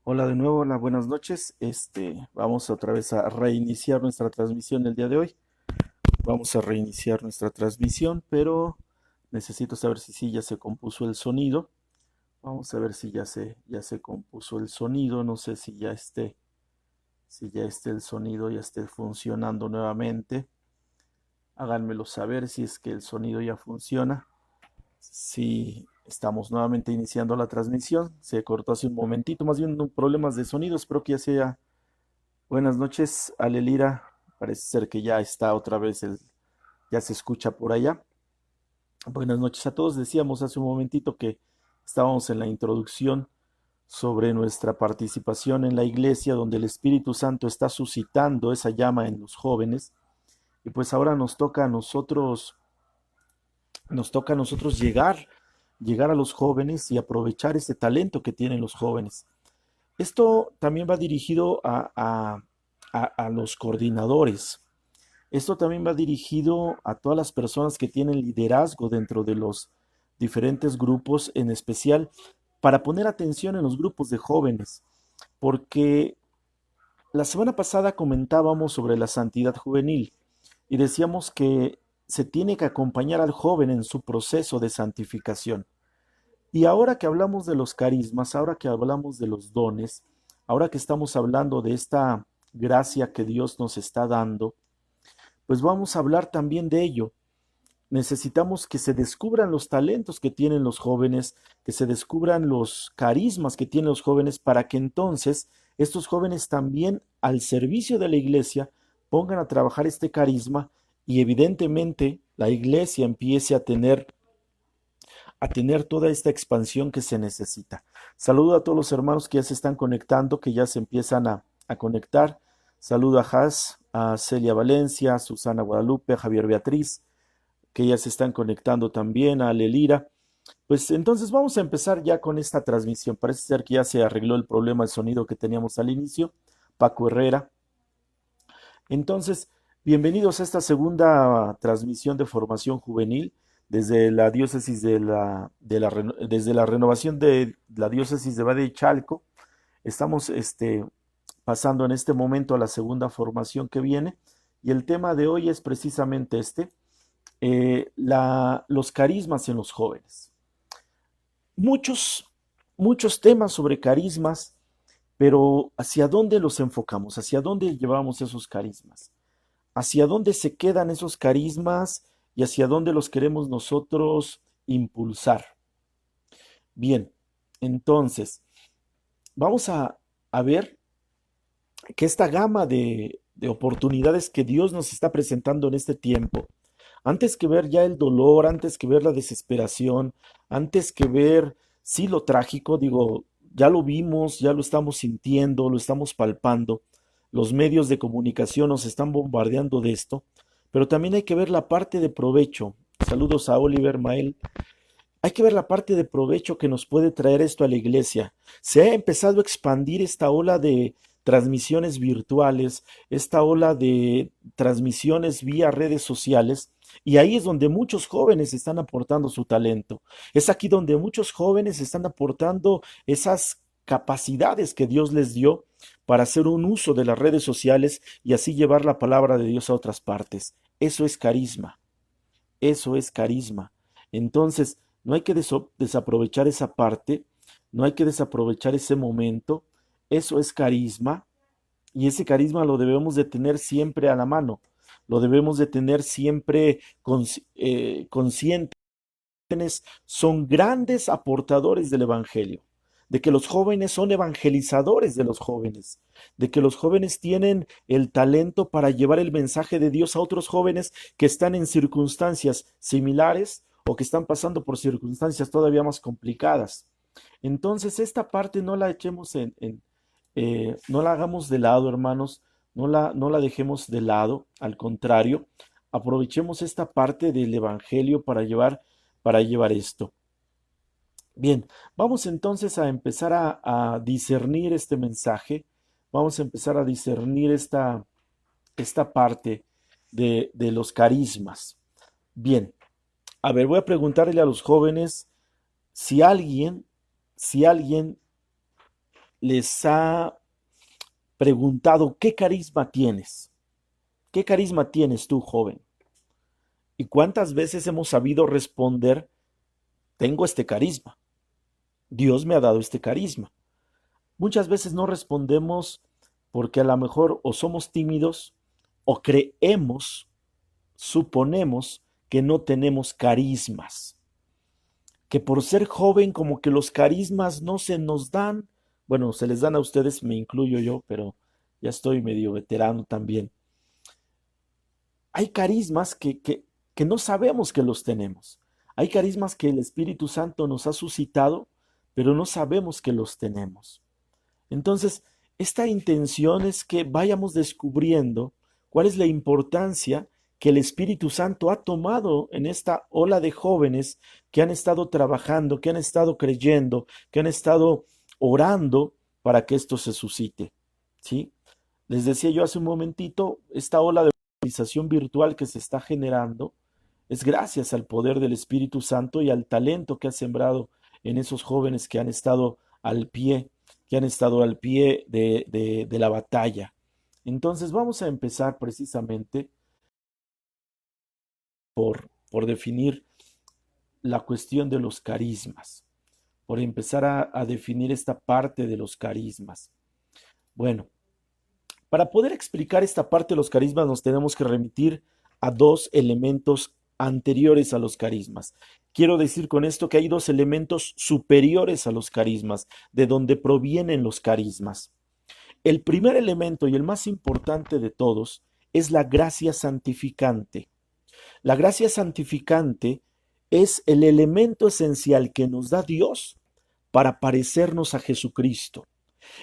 Hola de nuevo, hola, buenas noches. Vamos otra vez a reiniciar nuestra transmisión el día de hoy. Vamos a reiniciar nuestra transmisión, pero necesito saber si sí ya se compuso el sonido. Vamos a ver si ya se compuso el sonido. No sé si ya esté el sonido, ya esté funcionando nuevamente. Háganmelo saber si es que el sonido ya funciona. Si estamos nuevamente iniciando la transmisión. Se cortó hace un momentito, más bien problemas de sonido. Espero que ya sea. Buenas noches, Alelira. Parece ser que ya está otra vez ya se escucha por allá. Buenas noches a todos. Decíamos hace un momentito que estábamos en la introducción sobre nuestra participación en la iglesia, donde el Espíritu Santo está suscitando esa llama en los jóvenes. Y pues ahora nos toca a nosotros llegar a los jóvenes y aprovechar ese talento que tienen los jóvenes. Esto también va dirigido a los coordinadores. Esto también va dirigido a todas las personas que tienen liderazgo dentro de los diferentes grupos, en especial para poner atención en los grupos de jóvenes, porque la semana pasada comentábamos sobre la santidad juvenil y decíamos que se tiene que acompañar al joven en su proceso de santificación. Y ahora que hablamos de los carismas, ahora que hablamos de los dones, ahora que estamos hablando de esta gracia que Dios nos está dando, pues vamos a hablar también de ello. Necesitamos que se descubran los talentos que tienen los jóvenes, que se descubran los carismas que tienen los jóvenes, para que entonces estos jóvenes también al servicio de la iglesia pongan a trabajar este carisma y evidentemente la iglesia empiece a tener toda esta expansión que se necesita. Saludo a todos los hermanos que ya se están conectando, que ya se empiezan a conectar. Saludo a Has, a Celia Valencia, a Susana Guadalupe, a Javier Beatriz, que ya se están conectando también, a Lelira. Pues entonces vamos a empezar ya con esta transmisión. Parece ser que ya se arregló el problema de sonido que teníamos al inicio. Paco Herrera. Entonces, bienvenidos a esta segunda transmisión de formación juvenil desde la diócesis desde la renovación de la diócesis de Valle de Chalco. Estamos pasando en este momento a la segunda formación que viene y el tema de hoy es precisamente los carismas en los jóvenes. Muchos, muchos temas sobre carismas, pero ¿hacia dónde los enfocamos? ¿Hacia dónde llevamos esos carismas? ¿Hacia dónde se quedan esos carismas y hacia dónde los queremos nosotros impulsar? Bien, entonces, vamos a ver que esta gama de oportunidades que Dios nos está presentando en este tiempo, antes que ver ya el dolor, antes que ver la desesperación, antes que ver, sí, lo trágico, digo, ya lo vimos, ya lo estamos sintiendo, lo estamos palpando, los medios de comunicación nos están bombardeando de esto, pero también hay que ver la parte de provecho. Saludos a Oliver Mael. Hay que ver la parte de provecho que nos puede traer esto a la iglesia. Se ha empezado a expandir esta ola de transmisiones virtuales, esta ola de transmisiones vía redes sociales, y ahí es donde muchos jóvenes están aportando su talento. Es aquí donde muchos jóvenes están aportando esas capacidades que Dios les dio para hacer un uso de las redes sociales y así llevar la palabra de Dios a otras partes. Eso es carisma. Eso es carisma. Entonces, no hay que desaprovechar esa parte, no hay que desaprovechar ese momento. Eso es carisma y ese carisma lo debemos de tener siempre a la mano, lo debemos de tener siempre conscientes. Son grandes aportadores del Evangelio, de que los jóvenes son evangelizadores de los jóvenes, de que los jóvenes tienen el talento para llevar el mensaje de Dios a otros jóvenes que están en circunstancias similares o que están pasando por circunstancias todavía más complicadas. Entonces, esta parte no la echemos no la hagamos de lado, hermanos, no la dejemos de lado, al contrario, aprovechemos esta parte del Evangelio para llevar esto. Bien, vamos entonces a empezar a discernir este mensaje, vamos a empezar a discernir esta parte de los carismas. Bien, a ver, voy a preguntarle a los jóvenes si alguien les ha preguntado, ¿qué carisma tienes? ¿Qué carisma tienes tú, joven? ¿Y cuántas veces hemos sabido responder, tengo este carisma? Dios me ha dado este carisma. Muchas veces no respondemos porque a lo mejor o somos tímidos o creemos, suponemos que no tenemos carismas, que por ser joven como que los carismas no se nos dan, bueno, se les dan a ustedes, me incluyo yo, pero ya estoy medio veterano también. Hay carismas que no sabemos que los tenemos. Hay carismas que el Espíritu Santo nos ha suscitado, pero no sabemos que los tenemos. Entonces, esta intención es que vayamos descubriendo cuál es la importancia que el Espíritu Santo ha tomado en esta ola de jóvenes que han estado trabajando, que han estado creyendo, que han estado orando para que esto se suscite. ¿Sí? Les decía yo hace un momentito, esta ola de organización virtual que se está generando es gracias al poder del Espíritu Santo y al talento que ha sembrado en esos jóvenes que han estado al pie, de la batalla. Entonces vamos a empezar precisamente por definir la cuestión de los carismas, por empezar a definir esta parte de los carismas. Bueno, para poder explicar esta parte de los carismas nos tenemos que remitir a dos elementos anteriores a los carismas. Quiero decir con esto que hay dos elementos superiores a los carismas, de donde provienen los carismas. El primer elemento y el más importante de todos es la gracia santificante. La gracia santificante es el elemento esencial que nos da Dios para parecernos a Jesucristo.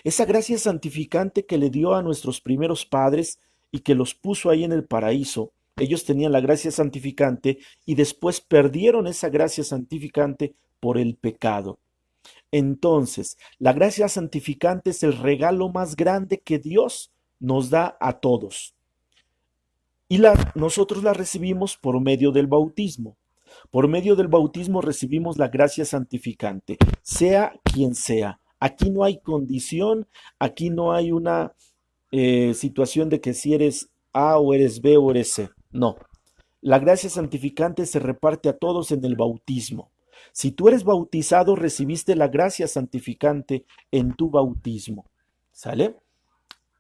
Esa gracia santificante que le dio a nuestros primeros padres y que los puso ahí en el paraíso. Ellos tenían la gracia santificante y después perdieron esa gracia santificante por el pecado. Entonces, la gracia santificante es el regalo más grande que Dios nos da a todos. Y nosotros la recibimos por medio del bautismo. Por medio del bautismo recibimos la gracia santificante, sea quien sea. Aquí no hay condición, aquí no hay una situación de que si eres A o eres B o eres C. No. La gracia santificante se reparte a todos en el bautismo. Si tú eres bautizado, recibiste la gracia santificante en tu bautismo. ¿Sale?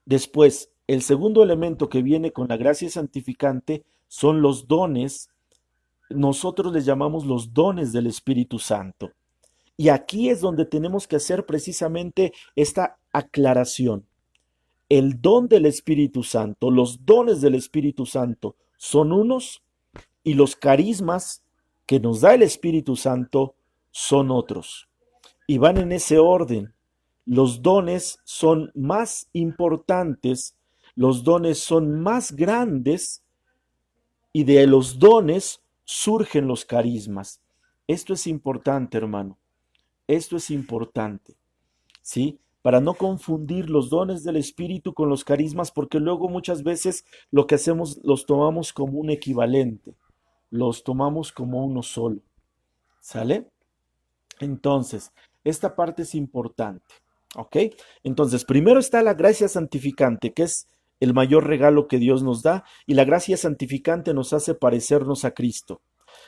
Después, el segundo elemento que viene con la gracia santificante son los dones. Nosotros les llamamos los dones del Espíritu Santo. Y aquí es donde tenemos que hacer precisamente esta aclaración. El don del Espíritu Santo, los dones del Espíritu Santo son unos y los carismas que nos da el Espíritu Santo son otros. Y van en ese orden. Los dones son más importantes, los dones son más grandes y de los dones surgen los carismas. Esto es importante, hermano. Esto es importante, ¿sí? Para no confundir los dones del Espíritu con los carismas, porque luego muchas veces lo que hacemos los tomamos como un equivalente, los tomamos como uno solo, ¿sale? Entonces, esta parte es importante, ¿ok? Entonces, primero está la gracia santificante, que es el mayor regalo que Dios nos da, y la gracia santificante nos hace parecernos a Cristo.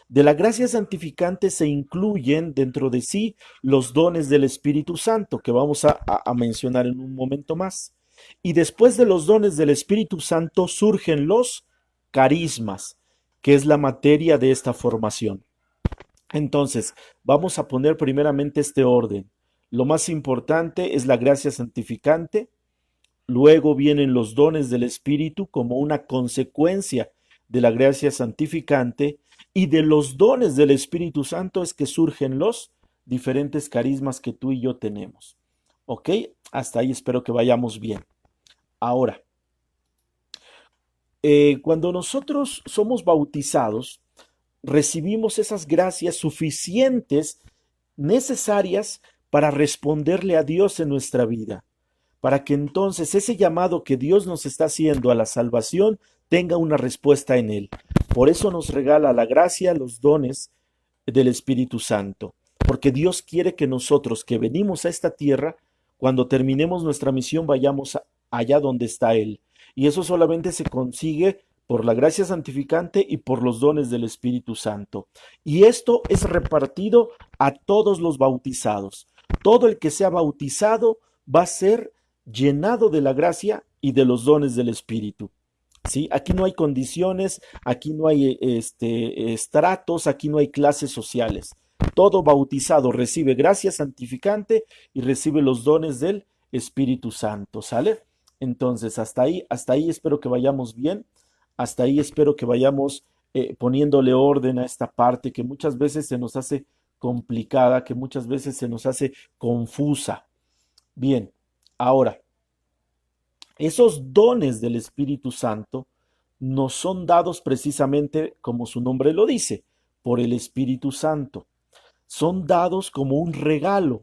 De la gracia santificante se incluyen dentro de sí los dones del Espíritu Santo, que vamos a mencionar en un momento más. Y después de los dones del Espíritu Santo surgen los carismas, que es la materia de esta formación. Entonces, vamos a poner primeramente este orden. Lo más importante es la gracia santificante, luego vienen los dones del Espíritu como una consecuencia de la gracia santificante, y de los dones del Espíritu Santo es que surgen los diferentes carismas que tú y yo tenemos. ¿Ok? Hasta ahí espero que vayamos bien. Ahora, cuando nosotros somos bautizados, recibimos esas gracias suficientes, necesarias para responderle a Dios en nuestra vida, para que entonces ese llamado que Dios nos está haciendo a la salvación tenga una respuesta en él. Por eso nos regala la gracia, los dones del Espíritu Santo, porque Dios quiere que nosotros que venimos a esta tierra cuando terminemos nuestra misión vayamos allá donde está Él. Y eso solamente se consigue por la gracia santificante y por los dones del Espíritu Santo. Y esto es repartido a todos los bautizados. Todo el que sea bautizado va a ser llenado de la gracia y de los dones del Espíritu. ¿Sí? Aquí no hay condiciones, aquí no hay estratos, aquí no hay clases sociales. Todo bautizado recibe gracia santificante y recibe los dones del Espíritu Santo, ¿sale? Entonces, hasta ahí espero que vayamos bien, hasta ahí espero que vayamos poniéndole orden a esta parte que muchas veces se nos hace complicada, que muchas veces se nos hace confusa. Bien, ahora, esos dones del Espíritu Santo nos son dados precisamente como su nombre lo dice, por el Espíritu Santo. Son dados como un regalo,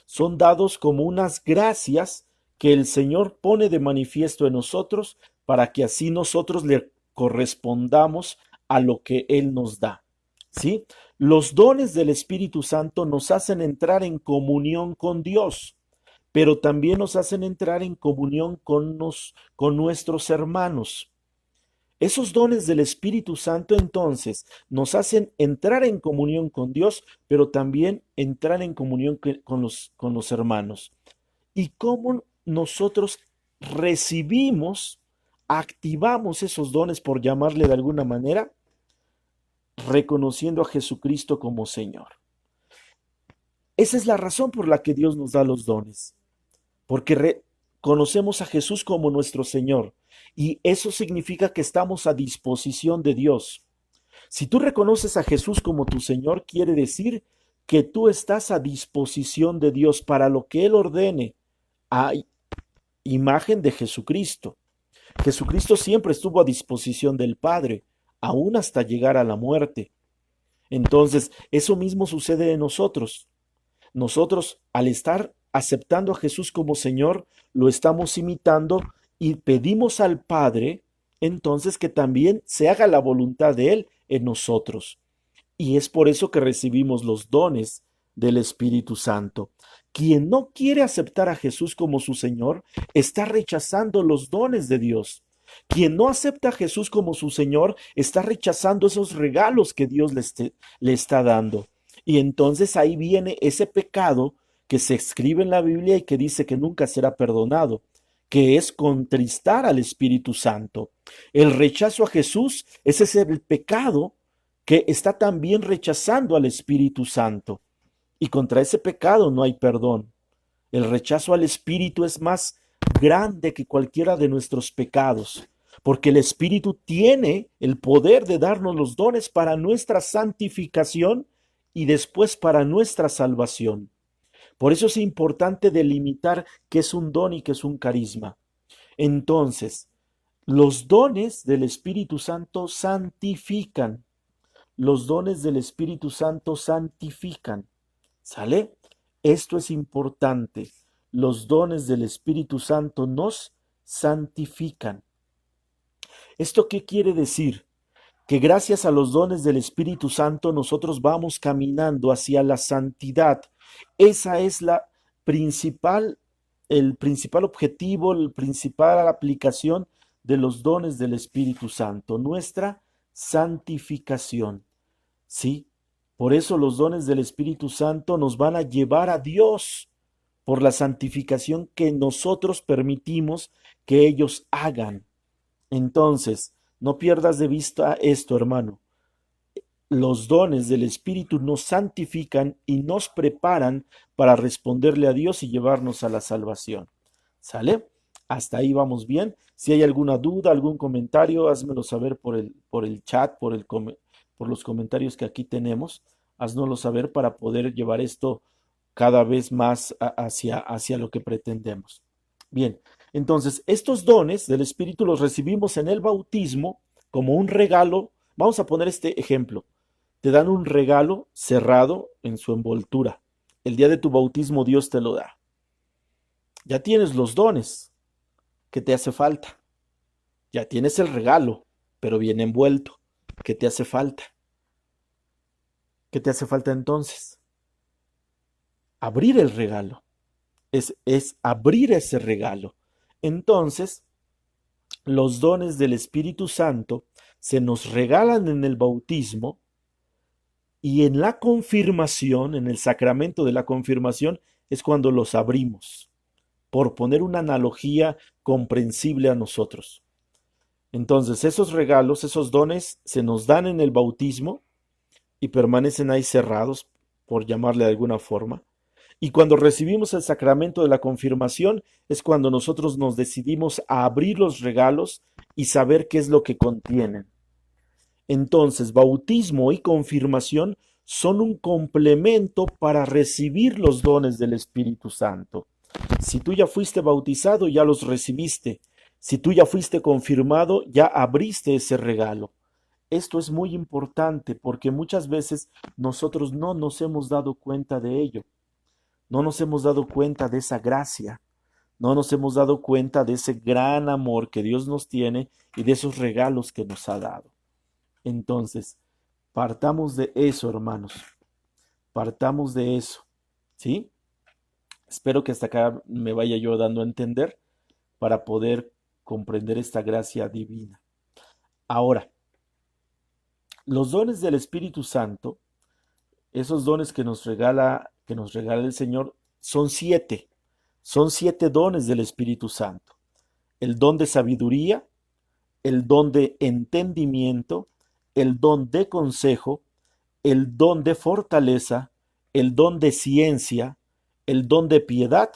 son dados como unas gracias que el Señor pone de manifiesto en nosotros para que así nosotros le correspondamos a lo que Él nos da. ¿Sí? Los dones del Espíritu Santo nos hacen entrar en comunión con Dios, pero también nos hacen entrar en comunión con nuestros hermanos. Esos dones del Espíritu Santo entonces nos hacen entrar en comunión con Dios, pero también entrar en comunión con los hermanos. Y cómo nosotros recibimos, activamos esos dones, por llamarle de alguna manera, reconociendo a Jesucristo como Señor. Esa es la razón por la que Dios nos da los dones, porque conocemos a Jesús como nuestro Señor, y eso significa que estamos a disposición de Dios. Si tú reconoces a Jesús como tu Señor, quiere decir que tú estás a disposición de Dios para lo que Él ordene, a imagen de Jesucristo. Jesucristo siempre estuvo a disposición del Padre, aún hasta llegar a la muerte. Entonces, eso mismo sucede en nosotros. Nosotros, al estar aceptando a Jesús como Señor, lo estamos imitando y pedimos al Padre, entonces, que también se haga la voluntad de Él en nosotros. Y es por eso que recibimos los dones del Espíritu Santo. Quien no quiere aceptar a Jesús como su Señor, está rechazando los dones de Dios. Quien no acepta a Jesús como su Señor, está rechazando esos regalos que Dios le está dando. Y entonces ahí viene ese pecado que se escribe en la Biblia y que dice que nunca será perdonado, que es contristar al Espíritu Santo. El rechazo a Jesús, ese es el pecado que está también rechazando al Espíritu Santo. Y contra ese pecado no hay perdón. El rechazo al Espíritu es más grande que cualquiera de nuestros pecados, porque el Espíritu tiene el poder de darnos los dones para nuestra santificación y después para nuestra salvación. Por eso es importante delimitar qué es un don y qué es un carisma. Entonces, los dones del Espíritu Santo santifican. Los dones del Espíritu Santo santifican. ¿Sale? Esto es importante. Los dones del Espíritu Santo nos santifican. ¿Esto qué quiere decir? Que gracias a los dones del Espíritu Santo nosotros vamos caminando hacia la santidad. Esa es el principal objetivo, la principal aplicación de los dones del Espíritu Santo, nuestra santificación. ¿Sí? Por eso los dones del Espíritu Santo nos van a llevar a Dios por la santificación que nosotros permitimos que ellos hagan. Entonces, no pierdas de vista esto, hermano. Los dones del Espíritu nos santifican y nos preparan para responderle a Dios y llevarnos a la salvación. ¿Sale? Hasta ahí vamos bien. Si hay alguna duda, algún comentario, házmelo saber por el chat, por los comentarios que aquí tenemos. Háznoslo saber para poder llevar esto cada vez más hacia lo que pretendemos. Bien, entonces estos dones del Espíritu los recibimos en el bautismo como un regalo. Vamos a poner este ejemplo. Te dan un regalo cerrado en su envoltura. El día de tu bautismo Dios te lo da. Ya tienes los dones. ¿Qué te hace falta? Ya tienes el regalo, pero bien envuelto. ¿Qué te hace falta? ¿Qué te hace falta entonces? Abrir el regalo. es abrir ese regalo. Entonces, los dones del Espíritu Santo se nos regalan en el bautismo y en la confirmación, en el sacramento de la confirmación, es cuando los abrimos, por poner una analogía comprensible a nosotros. Entonces, esos regalos, esos dones se nos dan en el bautismo y permanecen ahí cerrados, por llamarle de alguna forma. Y cuando recibimos el sacramento de la confirmación es cuando nosotros nos decidimos a abrir los regalos y saber qué es lo que contienen. Entonces, bautismo y confirmación son un complemento para recibir los dones del Espíritu Santo. Si tú ya fuiste bautizado, ya los recibiste. Si tú ya fuiste confirmado, ya abriste ese regalo. Esto es muy importante porque muchas veces nosotros no nos hemos dado cuenta de ello. No nos hemos dado cuenta de esa gracia. No nos hemos dado cuenta de ese gran amor que Dios nos tiene y de esos regalos que nos ha dado. Entonces, partamos de eso, hermanos. Partamos de eso. ¿Sí? Espero que hasta acá me vaya yo dando a entender para poder comprender esta gracia divina. Ahora, los dones del Espíritu Santo, esos dones que nos regala el Señor, son 7. Son 7 dones del Espíritu Santo. El don de sabiduría, el don de entendimiento, el don de consejo, el don de fortaleza, el don de ciencia, el don de piedad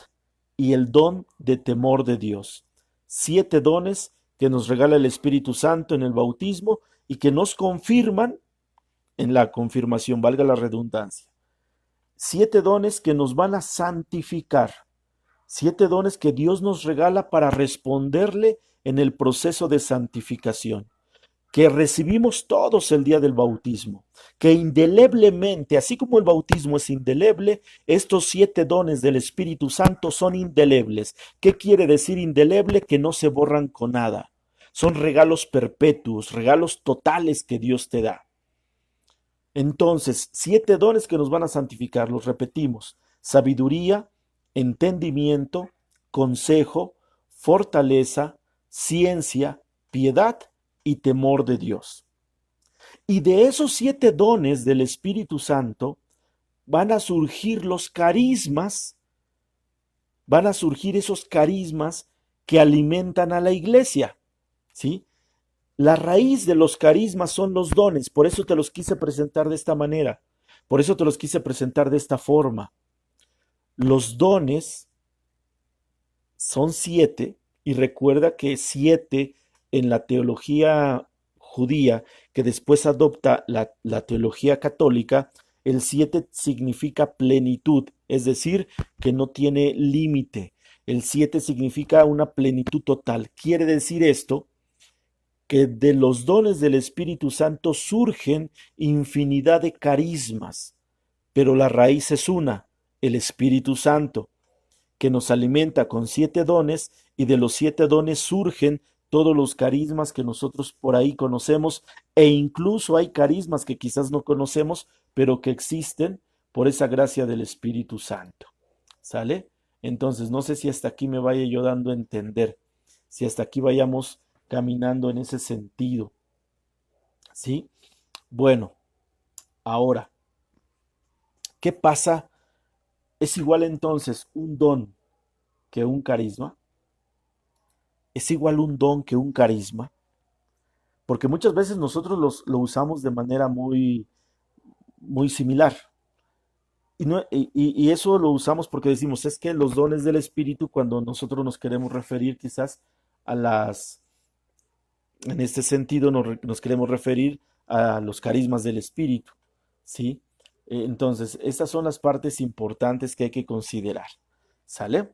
y el don de temor de Dios. 7 dones que nos regala el Espíritu Santo en el bautismo y que nos confirman en la confirmación, valga la redundancia. 7 dones que nos van a santificar. 7 dones que Dios nos regala para responderle en el proceso de santificación, que recibimos todos el día del bautismo, que indeleblemente, así como el bautismo es indeleble, estos 7 dones del Espíritu Santo son indelebles. ¿Qué quiere decir indeleble? Que no se borran con nada. Son regalos perpetuos, regalos totales que Dios te da. Entonces, 7 dones que nos van a santificar, los repetimos: sabiduría, entendimiento, consejo, fortaleza, ciencia, piedad y temor de Dios. Y de esos 7 dones del Espíritu Santo van a surgir los carismas, van a surgir esos carismas que alimentan a la iglesia, ¿sí? La raíz de los carismas son los dones, por eso te los quise presentar de esta manera, por eso te los quise presentar de esta forma. Los dones son 7 y recuerda que 7 en la teología judía, que después adopta la teología católica, el 7 significa plenitud, es decir, que no tiene límite. El 7 significa una plenitud total. Quiere decir esto que de los dones del Espíritu Santo surgen infinidad de carismas, pero la raíz es una, el Espíritu Santo, que nos alimenta con 7 dones, y de los 7 dones surgen todos los carismas que nosotros por ahí conocemos, e incluso hay carismas que quizás no conocemos, pero que existen por esa gracia del Espíritu Santo. ¿Sale? Entonces, no sé si hasta aquí me vaya yo dando a entender, si hasta aquí vayamos caminando en ese sentido. ¿Sí? Bueno, ahora, ¿qué pasa? ¿Es igual entonces un don que un carisma? ¿Es igual un don que un carisma? Porque muchas veces nosotros lo usamos de manera muy similar. Y eso lo usamos porque decimos, es que los dones del Espíritu, cuando nosotros nos queremos referir quizás a en este sentido nos queremos referir a los carismas del Espíritu, ¿sí? Entonces, estas son las partes importantes que hay que considerar, ¿sale?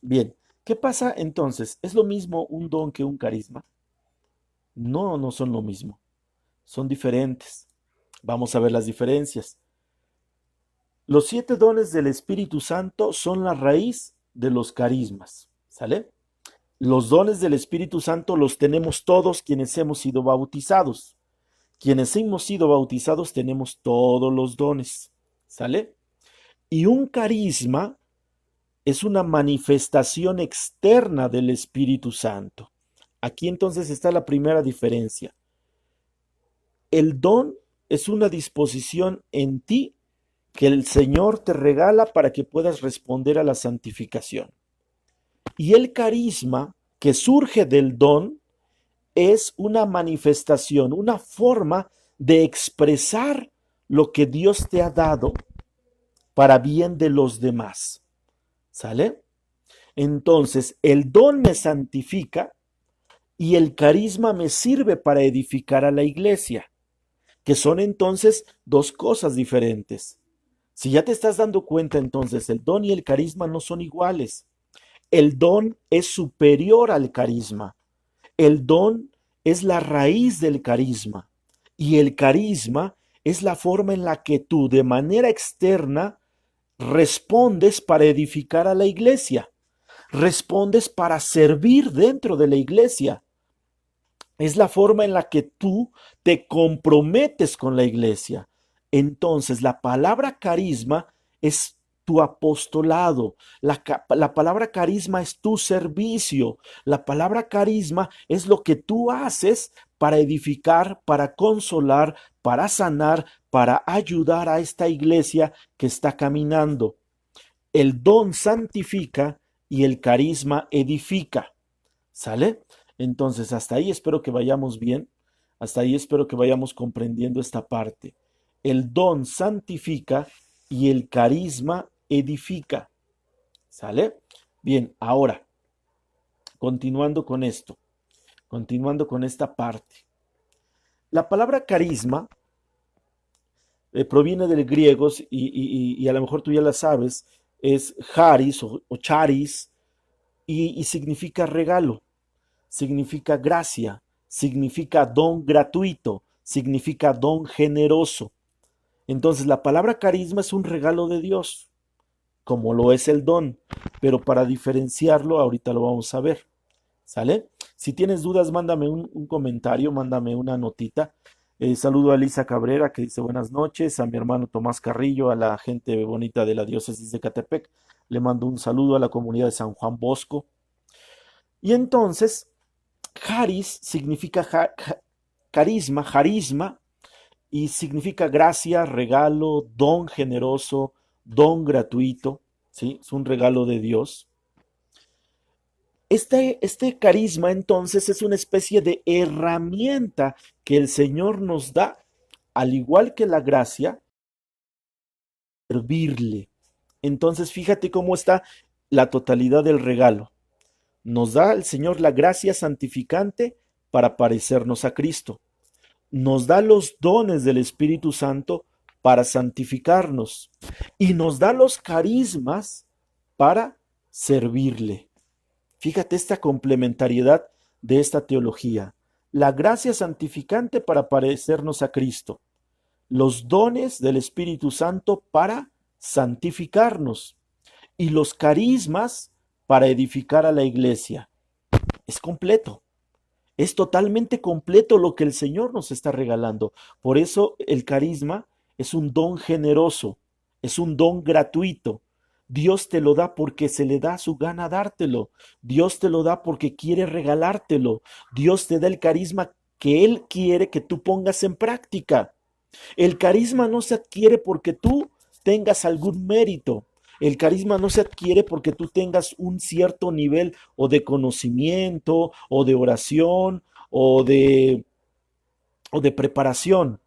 Bien, ¿qué pasa entonces? ¿Es lo mismo un don que un carisma? No, no son lo mismo, son diferentes. Vamos a ver las diferencias. Los 7 dones del Espíritu Santo son la raíz de los carismas, ¿sale? Los dones del Espíritu Santo los tenemos todos quienes hemos sido bautizados. Quienes hemos sido bautizados tenemos todos los dones, ¿sale? Y un carisma es una manifestación externa del Espíritu Santo. Aquí entonces está la primera diferencia. El don es una disposición en ti que el Señor te regala para que puedas responder a la santificación. Y el carisma que surge del don es una manifestación, una forma de expresar lo que Dios te ha dado para bien de los demás. ¿Sale? Entonces, el don me santifica y el carisma me sirve para edificar a la iglesia, que son entonces dos cosas diferentes. Si ya te estás dando cuenta, entonces el don y el carisma no son iguales. El don es superior al carisma. El don es la raíz del carisma. Y el carisma es la forma en la que tú, de manera externa, respondes para edificar a la iglesia. Respondes para servir dentro de la iglesia. Es la forma en la que tú te comprometes con la iglesia. Entonces, la palabra carisma es tu apostolado. La palabra carisma es tu servicio. La palabra carisma es lo que tú haces para edificar, para consolar, para sanar, para ayudar a esta iglesia que está caminando. El don santifica y el carisma edifica. ¿Sale? Entonces, hasta ahí espero que vayamos bien. Hasta ahí espero que vayamos comprendiendo esta parte. El don santifica y el carisma edifica. ¿Sale? Bien, ahora, continuando con esto, continuando con esta parte. La palabra carisma proviene del griego y a lo mejor tú ya la sabes, es charis o charis y significa regalo, significa gracia, significa don gratuito, significa don generoso. Entonces la palabra carisma es un regalo de Dios, como lo es el don, pero para diferenciarlo ahorita lo vamos a ver. ¿Sale? Si tienes dudas, mándame un comentario, mándame una notita. Saludo a Elisa Cabrera que dice buenas noches, a mi hermano Tomás Carrillo, a la gente bonita de la diócesis de Catepec. Le mando un saludo a la comunidad de San Juan Bosco. Y entonces, charis significa carisma, charisma, y significa gracia, regalo, don generoso, don gratuito, ¿sí? Es un regalo de Dios. Este carisma entonces es una especie de herramienta que el Señor nos da, al igual que la gracia, servirle. Entonces fíjate cómo está la totalidad del regalo. Nos da el Señor la gracia santificante para parecernos a Cristo. Nos da los dones del Espíritu Santo para santificarnos. Y nos da los carismas para servirle. Fíjate esta complementariedad de esta teología. La gracia santificante para parecernos a Cristo. Los dones del Espíritu Santo para santificarnos. Y los carismas para edificar a la iglesia. Es completo. Es totalmente completo lo que el Señor nos está regalando. Por eso el carisma es un don generoso, es un don gratuito. Dios te lo da porque se le da su gana dártelo. Dios te lo da porque quiere regalártelo. Dios te da el carisma que Él quiere que tú pongas en práctica. El carisma no se adquiere porque tú tengas algún mérito. El carisma no se adquiere porque tú tengas un cierto nivel o de conocimiento o de oración o de preparación.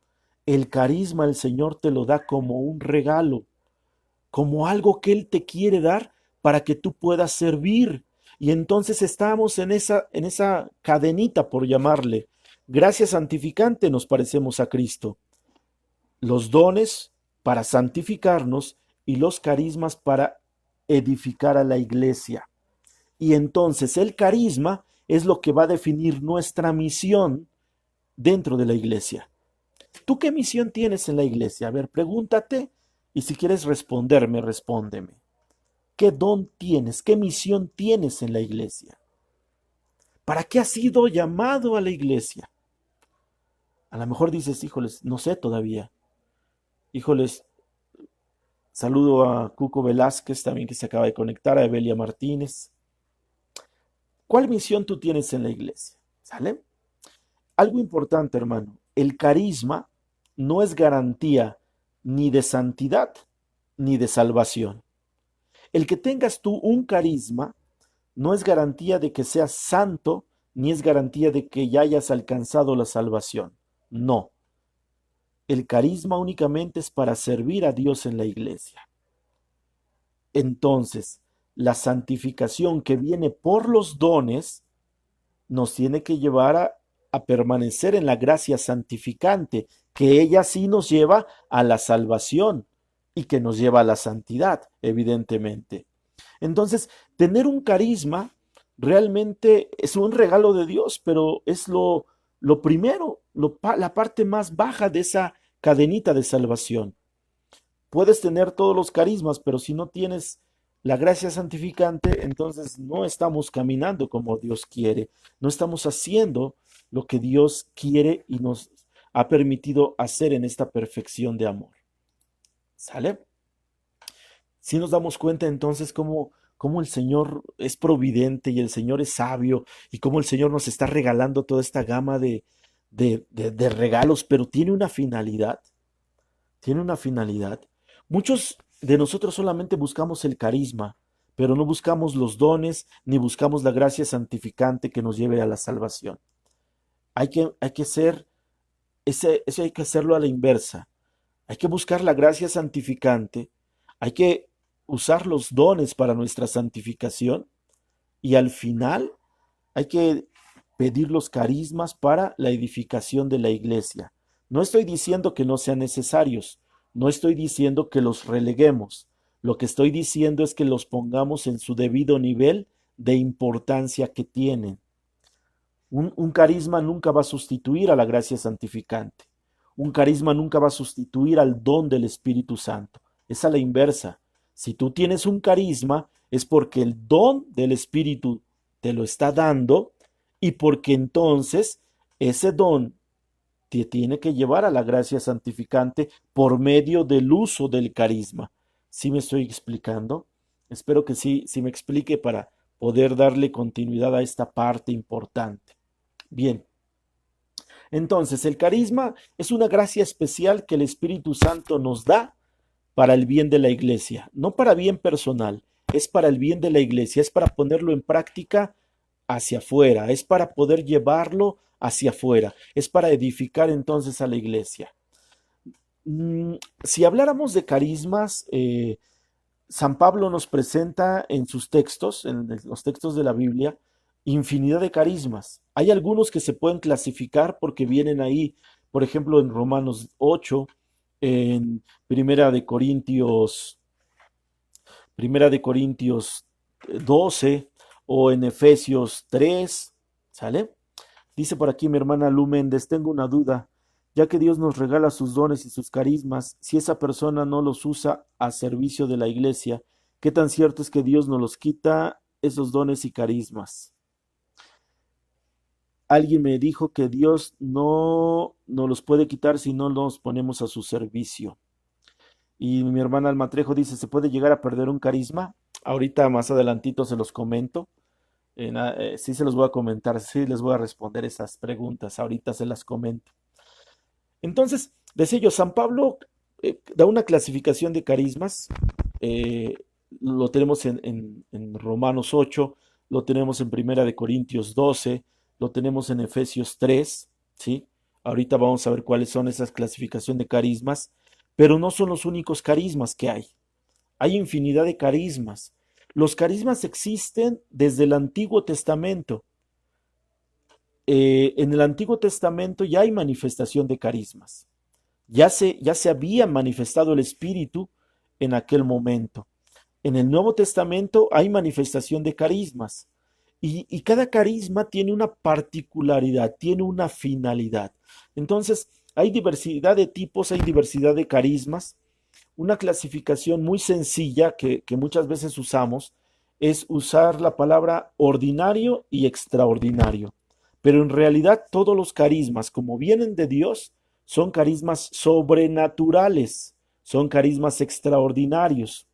El carisma el Señor te lo da como un regalo, como algo que Él te quiere dar para que tú puedas servir. Y entonces estamos en esa cadenita, por llamarle. Gracia santificante nos parecemos a Cristo. Los dones para santificarnos y los carismas para edificar a la iglesia. Y entonces el carisma es lo que va a definir nuestra misión dentro de la iglesia. ¿Tú qué misión tienes en la iglesia? A ver, pregúntate y si quieres responderme, respóndeme. ¿Qué don tienes? ¿Qué misión tienes en la iglesia? ¿Para qué has sido llamado a la iglesia? A lo mejor dices, híjoles, no sé todavía. Híjoles, Saludo a Cuco Velázquez también que se acaba de conectar, a Evelia Martínez. ¿Cuál misión tú tienes en la iglesia? ¿Sale? Algo importante, hermano. El carisma no es garantía ni de santidad ni de salvación. El que tengas tú un carisma no es garantía de que seas santo ni es garantía de que ya hayas alcanzado la salvación. No. El carisma únicamente es para servir a Dios en la iglesia. Entonces, la santificación que viene por los dones nos tiene que llevar a permanecer en la gracia santificante, que ella sí nos lleva a la salvación y que nos lleva a la santidad, evidentemente. Entonces, tener un carisma realmente es un regalo de Dios, pero es lo primero, la parte más baja de esa cadenita de salvación. Puedes tener todos los carismas, pero si no tienes la gracia santificante, entonces no estamos caminando como Dios quiere, no estamos haciendo lo que Dios quiere y nos ha permitido hacer en esta perfección de amor. ¿Sale? Si nos damos cuenta entonces cómo el Señor es providente y el Señor es sabio y cómo el Señor nos está regalando toda esta gama de regalos, pero tiene una finalidad. Tiene una finalidad. Muchos de nosotros solamente buscamos el carisma, pero no buscamos los dones ni buscamos la gracia santificante que nos lleve a la salvación. Hay que ser, eso hay que hacerlo a la inversa. Hay que buscar la gracia santificante, hay que usar los dones para nuestra santificación y al final hay que pedir los carismas para la edificación de la iglesia. No estoy diciendo que no sean necesarios, no estoy diciendo que los releguemos. Lo que estoy diciendo es que los pongamos en su debido nivel de importancia que tienen. Un carisma nunca va a sustituir a la gracia santificante. Un carisma nunca va a sustituir al don del Espíritu Santo. Es a la inversa. Si tú tienes un carisma, es porque el don del Espíritu te lo está dando y porque entonces ese don te tiene que llevar a la gracia santificante por medio del uso del carisma. ¿Sí me estoy explicando? Espero que sí me explique para poder darle continuidad a esta parte importante. Bien, entonces el carisma es una gracia especial que el Espíritu Santo nos da para el bien de la iglesia, no para bien personal, es para el bien de la iglesia, es para ponerlo en práctica hacia afuera, es para poder llevarlo hacia afuera, es para edificar entonces a la iglesia. Si habláramos de carismas, San Pablo nos presenta en sus textos, en los textos de la Biblia, infinidad de carismas. Hay algunos que se pueden clasificar porque vienen ahí, por ejemplo, en Romanos 8, en Primera de Corintios 12 o en Efesios 3, ¿sale? Dice por aquí mi hermana Lu Méndez, tengo una duda, ya que Dios nos regala sus dones y sus carismas, si esa persona no los usa a servicio de la iglesia, ¿qué tan cierto es que Dios nos los quita esos dones y carismas? Alguien me dijo que Dios no nos los puede quitar si no nos ponemos a su servicio. Y mi hermana Almatrejo dice, ¿se puede llegar a perder un carisma? Ahorita más adelantito se los comento. Sí se los voy a comentar, sí les voy a responder esas preguntas. Ahorita se las comento. Entonces, decía yo, San Pablo da una clasificación de carismas. eh, lo tenemos en Romanos 8, lo tenemos en Primera de Corintios 12, lo tenemos en Efesios 3, ¿sí? Ahorita vamos a ver cuáles son esas clasificación de carismas, pero no son los únicos carismas que hay. Hay infinidad de carismas. Los carismas existen desde el Antiguo Testamento. En el Antiguo Testamento ya hay manifestación de carismas. Ya se había manifestado el Espíritu en aquel momento. En el Nuevo Testamento hay manifestación de carismas. Y cada carisma tiene una particularidad, tiene una finalidad. Entonces, hay diversidad de tipos, hay diversidad de carismas. Una clasificación muy sencilla que muchas veces usamos es usar la palabra ordinario y extraordinario. Pero en realidad todos los carismas, como vienen de Dios, son carismas sobrenaturales. son carismas extraordinarios,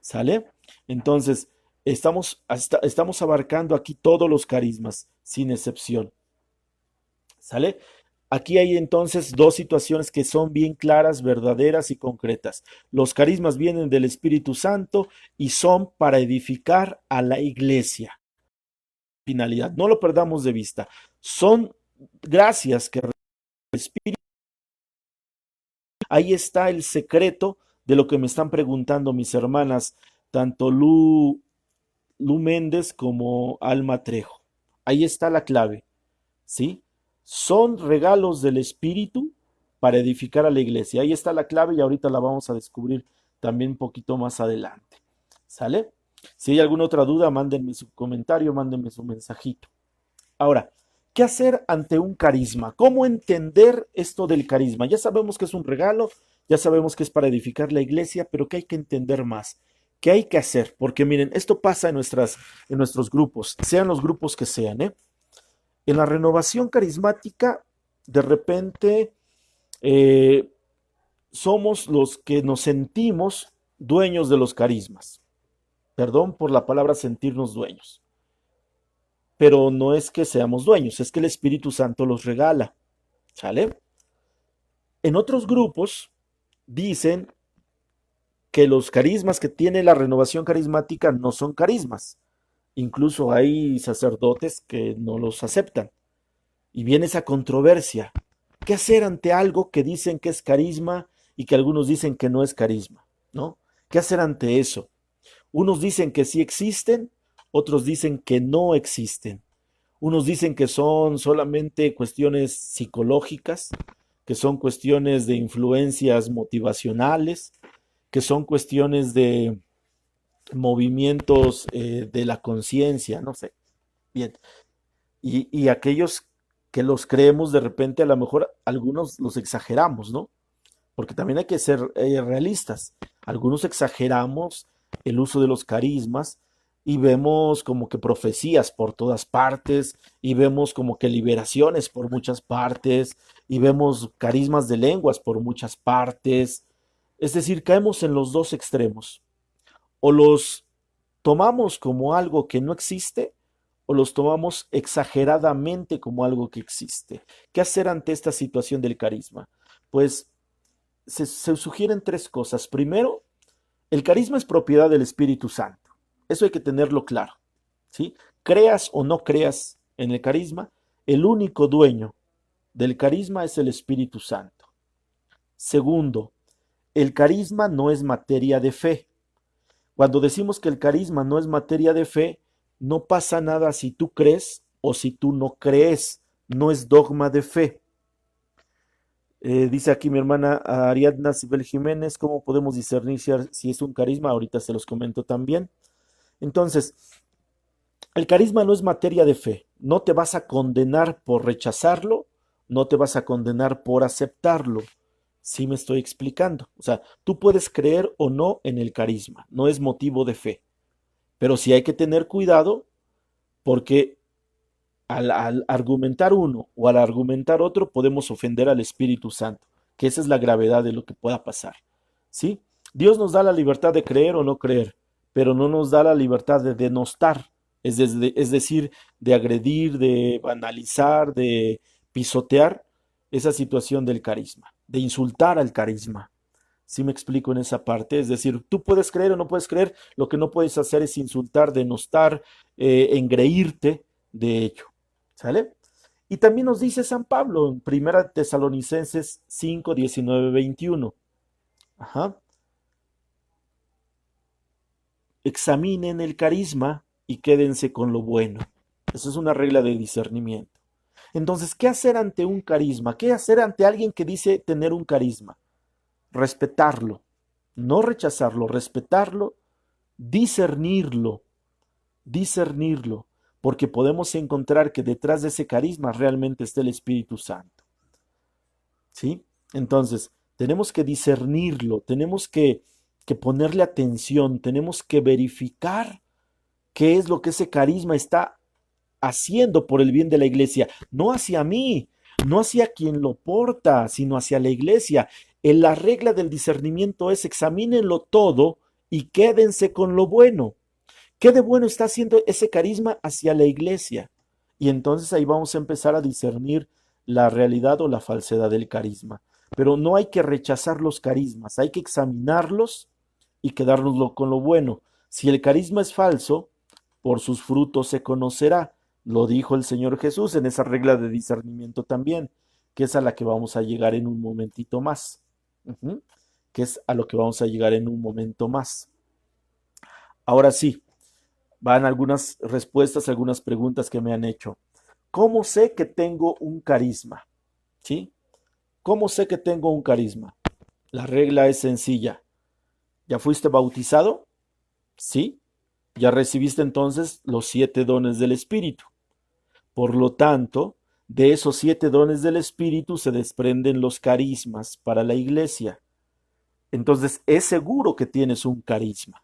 ¿sale? Entonces, estamos abarcando aquí todos los carismas, sin excepción, ¿sale? Aquí hay entonces dos situaciones que son bien claras, verdaderas y concretas. Los carismas vienen del Espíritu Santo y son para edificar a la iglesia. Finalidad, no lo perdamos de vista. Son gracias que el Espíritu. Ahí está el secreto de lo que me están preguntando mis hermanas, tanto Lu Méndez como Alma Trejo. Ahí está la clave, ¿sí? Son regalos del Espíritu para edificar a la iglesia. Ahí está la clave y ahorita la vamos a descubrir también un poquito más adelante. ¿Sale? Si hay alguna otra duda, mándenme su comentario, mándenme su mensajito. Ahora, ¿qué hacer ante un carisma? ¿Cómo entender esto del carisma? Ya sabemos que es un regalo, ya sabemos que es para edificar la iglesia, pero que hay que entender más. ¿Qué hay que hacer? Porque miren, esto pasa en nuestros grupos, sean los grupos que sean, ¿eh? En la renovación carismática, de repente, somos los que nos sentimos dueños de los carismas. Perdón por la palabra sentirnos dueños. Pero no es que seamos dueños, es que el Espíritu Santo los regala. ¿Sale? En otros grupos dicen que los carismas que tiene la renovación carismática no son carismas. Incluso hay sacerdotes que no los aceptan. Y viene esa controversia. ¿Qué hacer ante algo que dicen que es carisma y que algunos dicen que no es carisma? ¿No? ¿Qué hacer ante eso? Unos dicen que sí existen, otros dicen que no existen. Unos dicen que son solamente cuestiones psicológicas, que son cuestiones de influencias motivacionales, que son cuestiones de movimientos de la conciencia, no sé. Bien. Y aquellos que los creemos de repente, a lo mejor algunos los exageramos, ¿no? Porque también hay que ser realistas. Algunos exageramos el uso de los carismas y vemos como que profecías por todas partes y vemos como que liberaciones por muchas partes y vemos carismas de lenguas por muchas partes. Es decir, caemos en los dos extremos. O los tomamos como algo que no existe o los tomamos exageradamente como algo que existe. ¿Qué hacer ante esta situación del carisma? Pues se sugieren tres cosas. Primero, el carisma es propiedad del Espíritu Santo. Eso hay que tenerlo claro, ¿sí? Creas o no creas en el carisma, el único dueño del carisma es el Espíritu Santo. Segundo, el carisma no es materia de fe. Cuando decimos que el carisma no es materia de fe, no pasa nada si tú crees o si tú no crees. No es dogma de fe. Dice aquí mi hermana Ariadna Sibel Jiménez, ¿cómo podemos discernir si es un carisma? Ahorita se los comento también. Entonces, el carisma no es materia de fe. No te vas a condenar por rechazarlo, no te vas a condenar por aceptarlo. ¿Sí me estoy explicando? O sea, tú puedes creer o no en el carisma, no es motivo de fe. Pero sí hay que tener cuidado porque al argumentar uno o al argumentar otro podemos ofender al Espíritu Santo, que esa es la gravedad de lo que pueda pasar. ¿Sí? Dios nos da la libertad de creer o no creer, pero no nos da la libertad de denostar, es decir, de agredir, de banalizar, de pisotear esa situación del carisma, de insultar al carisma. ¿Sí me explico en esa parte? Es decir, tú puedes creer o no puedes creer, lo que no puedes hacer es insultar, denostar, engreírte de ello. ¿Sale? Y también nos dice San Pablo en 1 Tesalonicenses 5, 19, 21. Ajá. Examinen el carisma y quédense con lo bueno. Esa es una regla de discernimiento. Entonces, ¿qué hacer ante un carisma? ¿Qué hacer ante alguien que dice tener un carisma? Respetarlo, no rechazarlo, respetarlo, discernirlo, discernirlo, porque podemos encontrar que detrás de ese carisma realmente está el Espíritu Santo. ¿Sí? Entonces, tenemos que discernirlo, tenemos que ponerle atención, tenemos que verificar qué es lo que ese carisma está haciendo por el bien de la iglesia, no hacia mí, no hacia quien lo porta, sino hacia la iglesia. La regla del discernimiento es examínenlo todo y quédense con lo bueno. ¿Qué de bueno está haciendo ese carisma hacia la iglesia? Y entonces ahí vamos a empezar a discernir la realidad o la falsedad del carisma. Pero no hay que rechazar los carismas, hay que examinarlos y quedárnoslo con lo bueno. Si el carisma es falso, por sus frutos se conocerá. Lo dijo el Señor Jesús en esa regla de discernimiento también, que es a la que vamos a llegar en un momentito más. Ujú. Que es a lo que vamos a llegar en un momento más. Ahora sí, van algunas respuestas, algunas preguntas que me han hecho. ¿Cómo sé que tengo un carisma? ¿Sí? ¿Cómo sé que tengo un carisma? La regla es sencilla. ¿Ya fuiste bautizado? Sí. Ya recibiste entonces los 7 dones del Espíritu. Por lo tanto, de esos 7 dones del Espíritu se desprenden los carismas para la iglesia. Entonces, es seguro que tienes un carisma.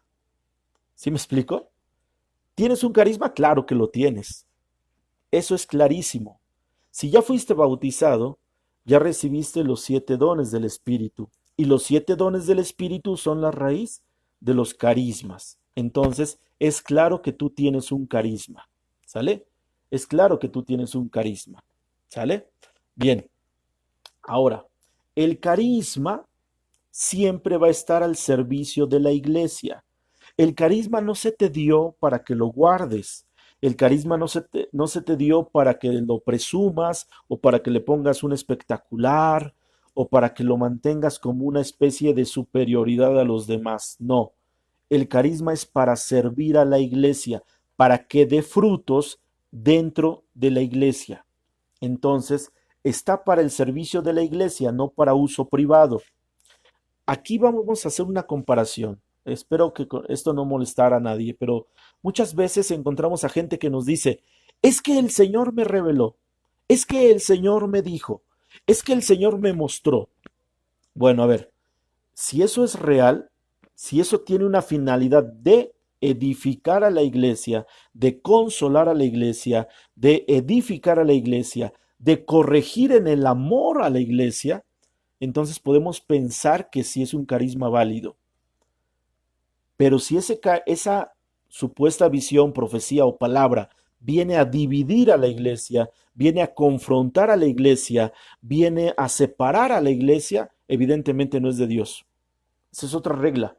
¿Sí me explico? ¿Tienes un carisma? Claro que lo tienes. Eso es clarísimo. Si ya fuiste bautizado, ya recibiste los 7 dones del Espíritu. Y los 7 dones del Espíritu son la raíz de los carismas. Entonces, es claro que tú tienes un carisma. ¿Sale? Es claro que tú tienes un carisma. ¿Sale? Bien. Ahora, el carisma siempre va a estar al servicio de la iglesia. El carisma no se te dio para que lo guardes. El carisma no se te dio para que lo presumas o para que le pongas un espectacular o para que lo mantengas como una especie de superioridad a los demás. No, el carisma es para servir a la iglesia, para que dé frutos dentro de la iglesia. Entonces, está para el servicio de la iglesia, no para uso privado. Aquí vamos a hacer una comparación. Espero que esto no molestara a nadie, pero muchas veces encontramos a gente que nos dice, es que el Señor me reveló, es que el Señor me dijo, es que el Señor me mostró. Bueno, a ver, si eso es real, si eso tiene una finalidad de edificar a la iglesia, de consolar a la iglesia, de edificar a la iglesia, de corregir en el amor a la iglesia, entonces podemos pensar que sí es un carisma válido. Pero si esa supuesta visión, profecía o palabra viene a dividir a la iglesia, viene a confrontar a la iglesia, viene a separar a la iglesia, evidentemente no es de Dios. Esa es otra regla.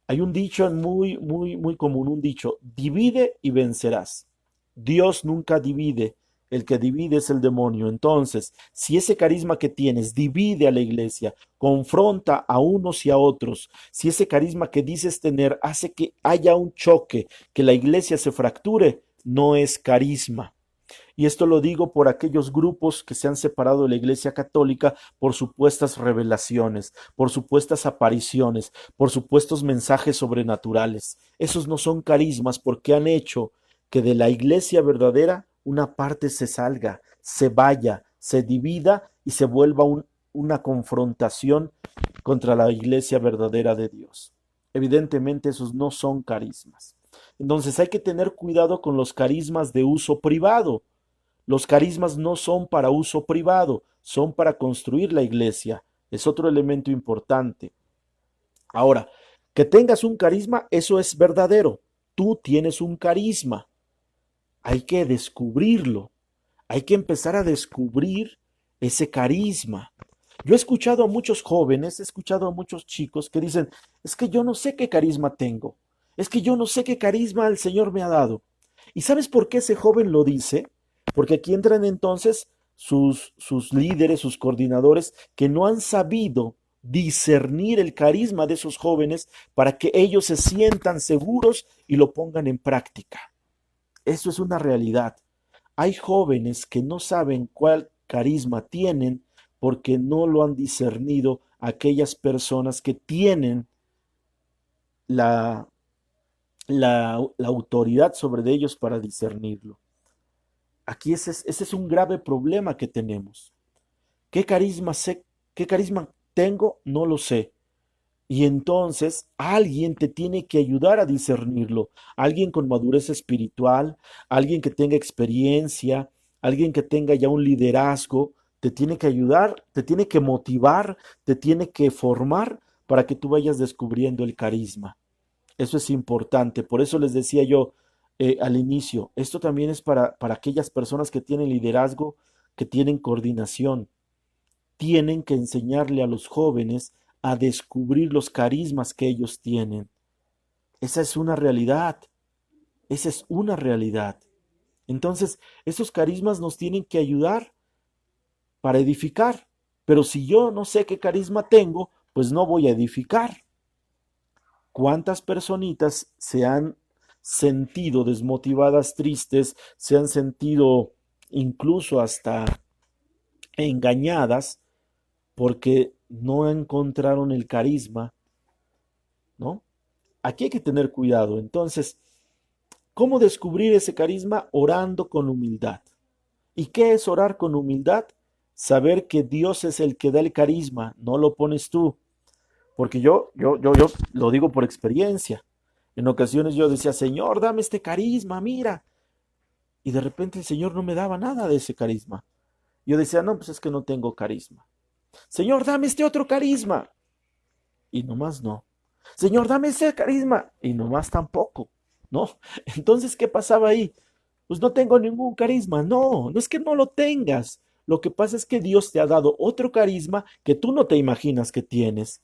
Hay un dicho muy, muy, muy común, un dicho, divide y vencerás. Dios nunca divide, el que divide es el demonio. Entonces, si ese carisma que tienes divide a la iglesia, confronta a unos y a otros, si ese carisma que dices tener hace que haya un choque, que la iglesia se fracture, no es carisma. Y esto lo digo por aquellos grupos que se han separado de la Iglesia Católica por supuestas revelaciones, por supuestas apariciones, por supuestos mensajes sobrenaturales. Esos no son carismas porque han hecho que de la Iglesia verdadera una parte se salga, se vaya, se divida y se vuelva una confrontación contra la Iglesia verdadera de Dios. Evidentemente esos no son carismas. Entonces hay que tener cuidado con los carismas de uso privado. Los carismas no son para uso privado, son para construir la iglesia. Es otro elemento importante. Ahora, que tengas un carisma, eso es verdadero. Tú tienes un carisma. Hay que descubrirlo. Hay que empezar a descubrir ese carisma. Yo he escuchado a muchos jóvenes, he escuchado a muchos chicos que dicen, es que yo no sé qué carisma tengo. Es que yo no sé qué carisma el Señor me ha dado. ¿Y sabes por qué ese joven lo dice? Porque aquí entran entonces sus líderes, sus coordinadores, que no han sabido discernir el carisma de esos jóvenes para que ellos se sientan seguros y lo pongan en práctica. Eso es una realidad. Hay jóvenes que no saben cuál carisma tienen porque no lo han discernido aquellas personas que tienen la, la autoridad sobre ellos para discernirlo. Aquí ese es un grave problema que tenemos. ¿Qué carisma sé? ¿Qué carisma tengo? No lo sé. Y entonces alguien te tiene que ayudar a discernirlo. Alguien con madurez espiritual, alguien que tenga experiencia, alguien que tenga ya un liderazgo, te tiene que ayudar, te tiene que motivar, te tiene que formar para que tú vayas descubriendo el carisma. Eso es importante. Por eso les decía yo al inicio, esto también es para aquellas personas que tienen liderazgo, que tienen coordinación. Tienen que enseñarle a los jóvenes a descubrir los carismas que ellos tienen. Esa es una realidad. Esa es una realidad. Entonces, esos carismas nos tienen que ayudar para edificar. Pero si yo no sé qué carisma tengo, pues no voy a edificar. ¿Cuántas personitas se han sentido desmotivadas, tristes, se han sentido incluso hasta engañadas porque no encontraron el carisma, ¿no? Aquí hay que tener cuidado. Entonces, ¿cómo descubrir ese carisma? Orando con humildad. ¿Y qué es orar con humildad? Saber que Dios es el que da el carisma, no lo pones tú. Porque yo lo digo por experiencia. En ocasiones yo decía, Señor, dame este carisma, mira. Y de repente el Señor no me daba nada de ese carisma. Yo decía, no, pues es que no tengo carisma. Señor, dame este otro carisma. Y nomás no. Señor, dame ese carisma. Y nomás tampoco, ¿no? Entonces, ¿qué pasaba ahí? Pues no tengo ningún carisma. No, no es que no lo tengas. Lo que pasa es que Dios te ha dado otro carisma que tú no te imaginas que tienes.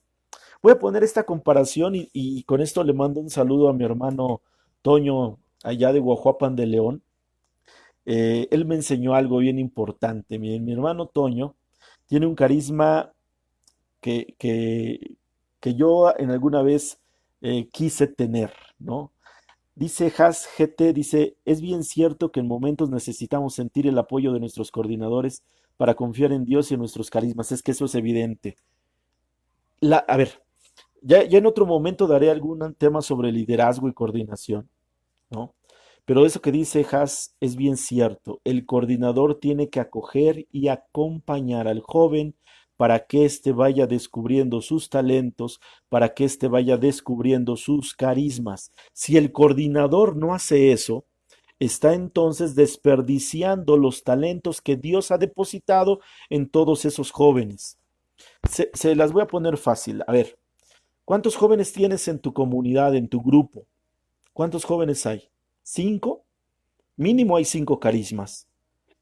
Voy a poner esta comparación y con esto le mando un saludo a mi hermano Toño, allá de Guajuapan de León. Él me enseñó algo bien importante. Mi hermano Toño tiene un carisma que, que, que yo en alguna vez quise tener, ¿no? Dice Has GT, dice, es bien cierto que en momentos necesitamos sentir el apoyo de nuestros coordinadores para confiar en Dios y en nuestros carismas. Es que eso es evidente. A ver, ya en otro momento daré algún tema sobre liderazgo y coordinación, ¿no? Pero eso que dice Has es bien cierto. El coordinador tiene que acoger y acompañar al joven para que éste vaya descubriendo sus talentos, para que éste vaya descubriendo sus carismas. Si el coordinador no hace eso, está entonces desperdiciando los talentos que Dios ha depositado en todos esos jóvenes. Se las voy a poner fácil. A ver, ¿cuántos jóvenes tienes en tu comunidad, en tu grupo? ¿Cuántos jóvenes hay? ¿Cinco? Mínimo hay cinco carismas.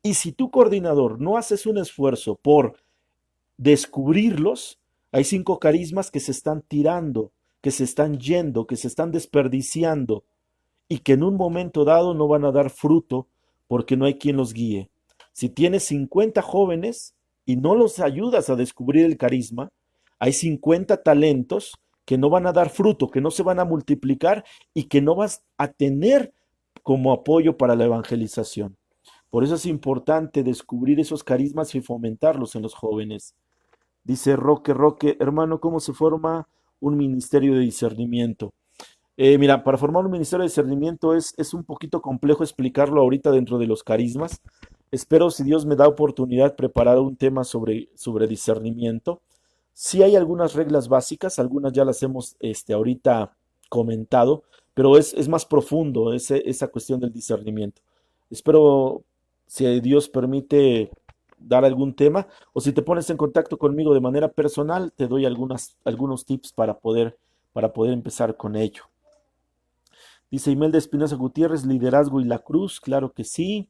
Y si tu coordinador no haces un esfuerzo por descubrirlos, hay cinco carismas que se están tirando, que se están yendo, que se están desperdiciando y que en un momento dado no van a dar fruto porque no hay quien los guíe. Si tienes 50 jóvenes y no los ayudas a descubrir el carisma, hay 50 talentos que no van a dar fruto, que no se van a multiplicar y que no vas a tener como apoyo para la evangelización. Por eso es importante descubrir esos carismas y fomentarlos en los jóvenes. Dice Roque, hermano, ¿cómo se forma un ministerio de discernimiento? Mira, para formar un ministerio de discernimiento es un poquito complejo explicarlo ahorita dentro de los carismas. Espero, si Dios me da oportunidad, preparar un tema sobre discernimiento. Sí hay algunas reglas básicas, algunas ya las hemos ahorita comentado, pero es más profundo esa cuestión del discernimiento. Espero, si Dios permite, dar algún tema, o si te pones en contacto conmigo de manera personal, te doy algunos tips para poder empezar con ello. Dice Imelda Espinosa Gutiérrez, liderazgo y la cruz, claro que sí.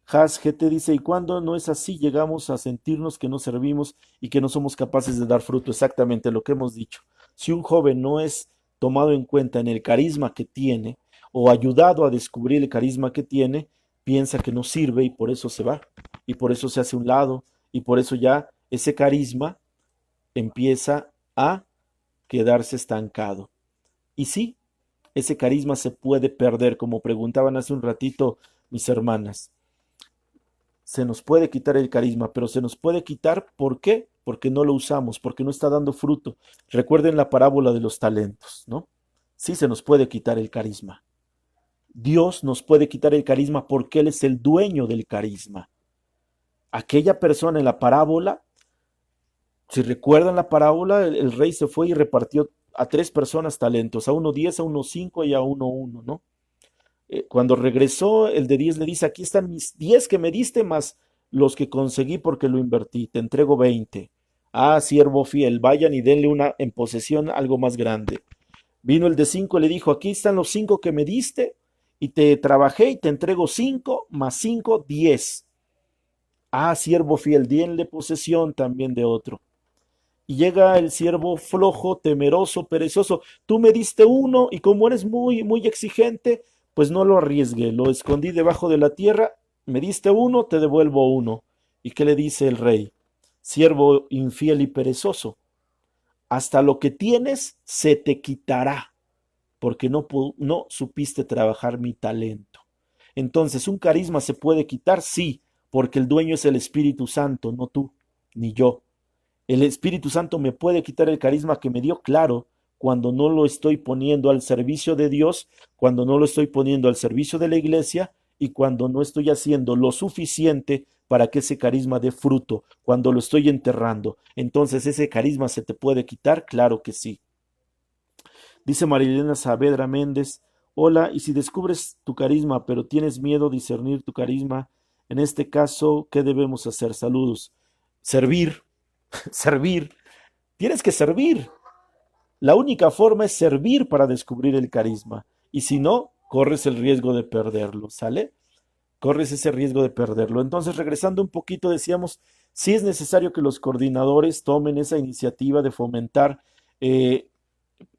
Has GT dice, ¿y cuando no es así llegamos a sentirnos que no servimos y que no somos capaces de dar fruto? Exactamente lo que hemos dicho. Si un joven no es tomado en cuenta en el carisma que tiene o ayudado a descubrir el carisma que tiene, piensa que no sirve y por eso se va y por eso se hace a un lado y por eso ya ese carisma empieza a quedarse estancado. Y sí, ese carisma se puede perder, como preguntaban hace un ratito mis hermanas. Se nos puede quitar el carisma, pero se nos puede quitar, ¿por qué? Porque no lo usamos, porque no está dando fruto. Recuerden la parábola de los talentos, ¿no? Sí se nos puede quitar el carisma. Dios nos puede quitar el carisma porque Él es el dueño del carisma. Aquella persona en la parábola, si recuerdan la parábola, el rey se fue y repartió a tres personas talentos, a uno 10, a uno 5 y a uno 1, ¿no? Cuando regresó, el de 10 le dice, aquí están mis 10 que me diste, más los que conseguí porque lo invertí, te entrego 20. Ah, siervo fiel, vayan y denle una en posesión algo más grande. Vino el de 5 y le dijo, aquí están los 5 que me diste y te trabajé y te entrego 5 más 5, 10. Ah, siervo fiel, denle posesión también de otro. Y llega el siervo flojo, temeroso, perezoso. Tú me diste uno y como eres muy exigente, pues no lo arriesgué, lo escondí debajo de la tierra, me diste uno, te devuelvo uno. ¿Y qué le dice el rey? Siervo infiel y perezoso, hasta lo que tienes se te quitará, porque no supiste trabajar mi talento. Entonces, ¿un carisma se puede quitar? Sí, porque el dueño es el Espíritu Santo, no tú, ni yo. El Espíritu Santo me puede quitar el carisma que me dio, claro, cuando no lo estoy poniendo al servicio de Dios, cuando no lo estoy poniendo al servicio de la iglesia y cuando no estoy haciendo lo suficiente para que ese carisma dé fruto, cuando lo estoy enterrando. Entonces, ¿ese carisma se te puede quitar? Claro que sí. Dice Marilena Saavedra Méndez, hola, y si descubres tu carisma, pero tienes miedo a discernir tu carisma, en este caso, ¿qué debemos hacer? Saludos. Servir, servir. Tienes que servir. La única forma es servir para descubrir el carisma. Y si no, corres el riesgo de perderlo, ¿sale? Corres ese riesgo de perderlo. Entonces, regresando un poquito, decíamos, sí es necesario que los coordinadores tomen esa iniciativa de fomentar eh,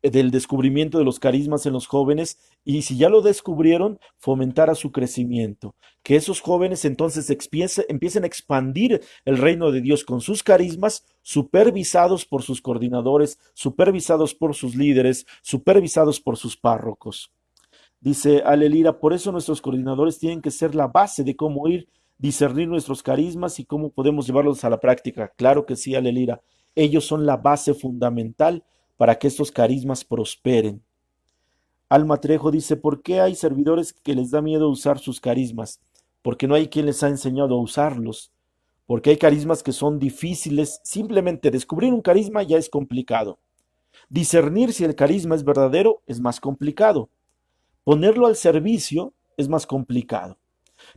del descubrimiento de los carismas en los jóvenes y si ya lo descubrieron, fomentar a su crecimiento. Que esos jóvenes entonces empiecen a expandir el reino de Dios con sus carismas, supervisados por sus coordinadores, supervisados por sus líderes, supervisados por sus párrocos. Dice Alelira, por eso nuestros coordinadores tienen que ser la base de cómo ir, discernir nuestros carismas y cómo podemos llevarlos a la práctica. Claro que sí, Alelira. Ellos son la base fundamental para que estos carismas prosperen. Alma Trejo dice, ¿por qué hay servidores que les da miedo usar sus carismas? Porque no hay quien les ha enseñado a usarlos. Porque hay carismas que son difíciles. Simplemente descubrir un carisma ya es complicado. Discernir si el carisma es verdadero es más complicado. Ponerlo al servicio es más complicado.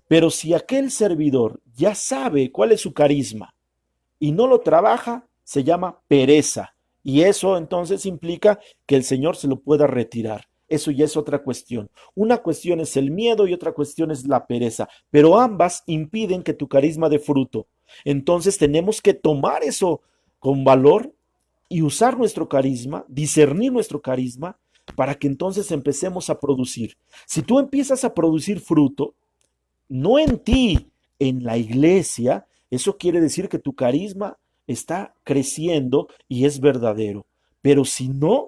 Pero si aquel servidor ya sabe cuál es su carisma y no lo trabaja, se llama pereza. Y eso entonces implica que el Señor se lo pueda retirar. Eso ya es otra cuestión. Una cuestión es el miedo y otra cuestión es la pereza, pero ambas impiden que tu carisma dé fruto. Entonces tenemos que tomar eso con valor y usar nuestro carisma, discernir nuestro carisma, para que entonces empecemos a producir. Si tú empiezas a producir fruto, no en ti, en la iglesia, eso quiere decir que tu carisma está creciendo y es verdadero. Pero si no,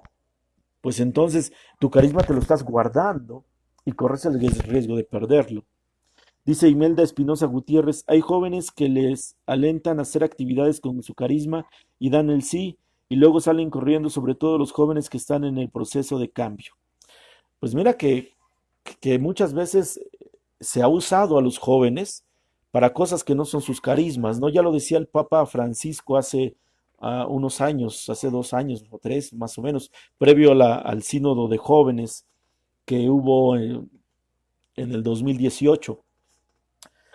pues entonces tu carisma te lo estás guardando y corres el riesgo de perderlo. Dice Imelda Espinosa Gutiérrez, hay jóvenes que les alentan a hacer actividades con su carisma y dan el sí, y luego salen corriendo, sobre todo los jóvenes que están en el proceso de cambio. Pues mira que muchas veces se ha usado a los jóvenes para cosas que no son sus carismas, ¿no? Ya lo decía el Papa Francisco hace unos años, hace 2 años o 3 más o menos, previo al sínodo de jóvenes que hubo en el 2018.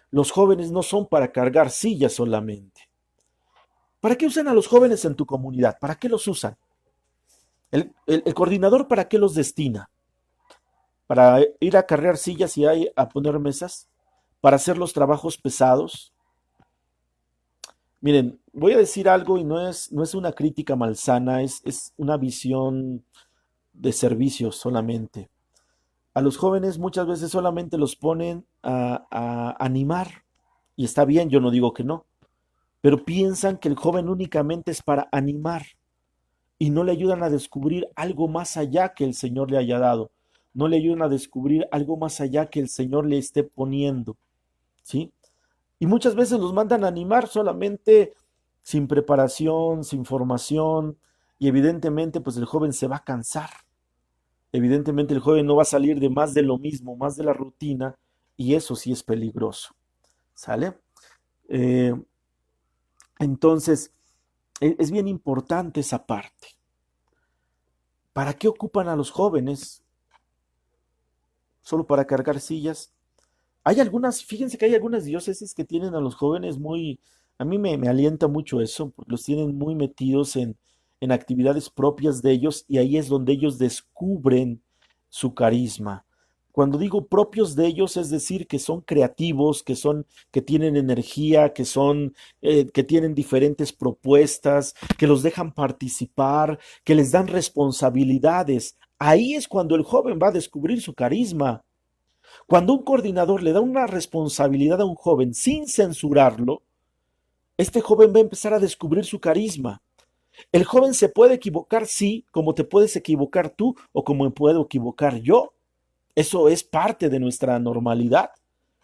Los jóvenes no son para cargar sillas solamente. ¿Para qué usan a los jóvenes en tu comunidad? ¿Para qué los usan? El coordinador, ¿para qué los destina? ¿Para ir a cargar sillas y a poner mesas? ¿Para hacer los trabajos pesados? Miren, voy a decir algo y no es una crítica malsana, es una visión de servicio solamente. A los jóvenes muchas veces solamente los ponen a animar. Y está bien, yo no digo que no, pero piensan que el joven únicamente es para animar y no le ayudan a descubrir algo más allá que el Señor le haya dado, no le ayudan a descubrir algo más allá que el Señor le esté poniendo, ¿sí? Y muchas veces los mandan a animar solamente sin preparación, sin formación, y evidentemente pues el joven se va a cansar, evidentemente el joven no va a salir de más de lo mismo, más de la rutina, y eso sí es peligroso, ¿sale? Eh, entonces, es bien importante esa parte. ¿Para qué ocupan a los jóvenes? ¿Solo para cargar sillas? Fíjense que hay algunas diócesis que tienen a los jóvenes a mí me alienta mucho eso, porque los tienen muy metidos en actividades propias de ellos y ahí es donde ellos descubren su carisma. Cuando digo propios de ellos, es decir, que son creativos, que tienen energía, que tienen diferentes propuestas, que los dejan participar, que les dan responsabilidades. Ahí es cuando el joven va a descubrir su carisma. Cuando un coordinador le da una responsabilidad a un joven sin censurarlo, este joven va a empezar a descubrir su carisma. El joven se puede equivocar, sí, como te puedes equivocar tú o como me puedo equivocar yo. Eso es parte de nuestra normalidad,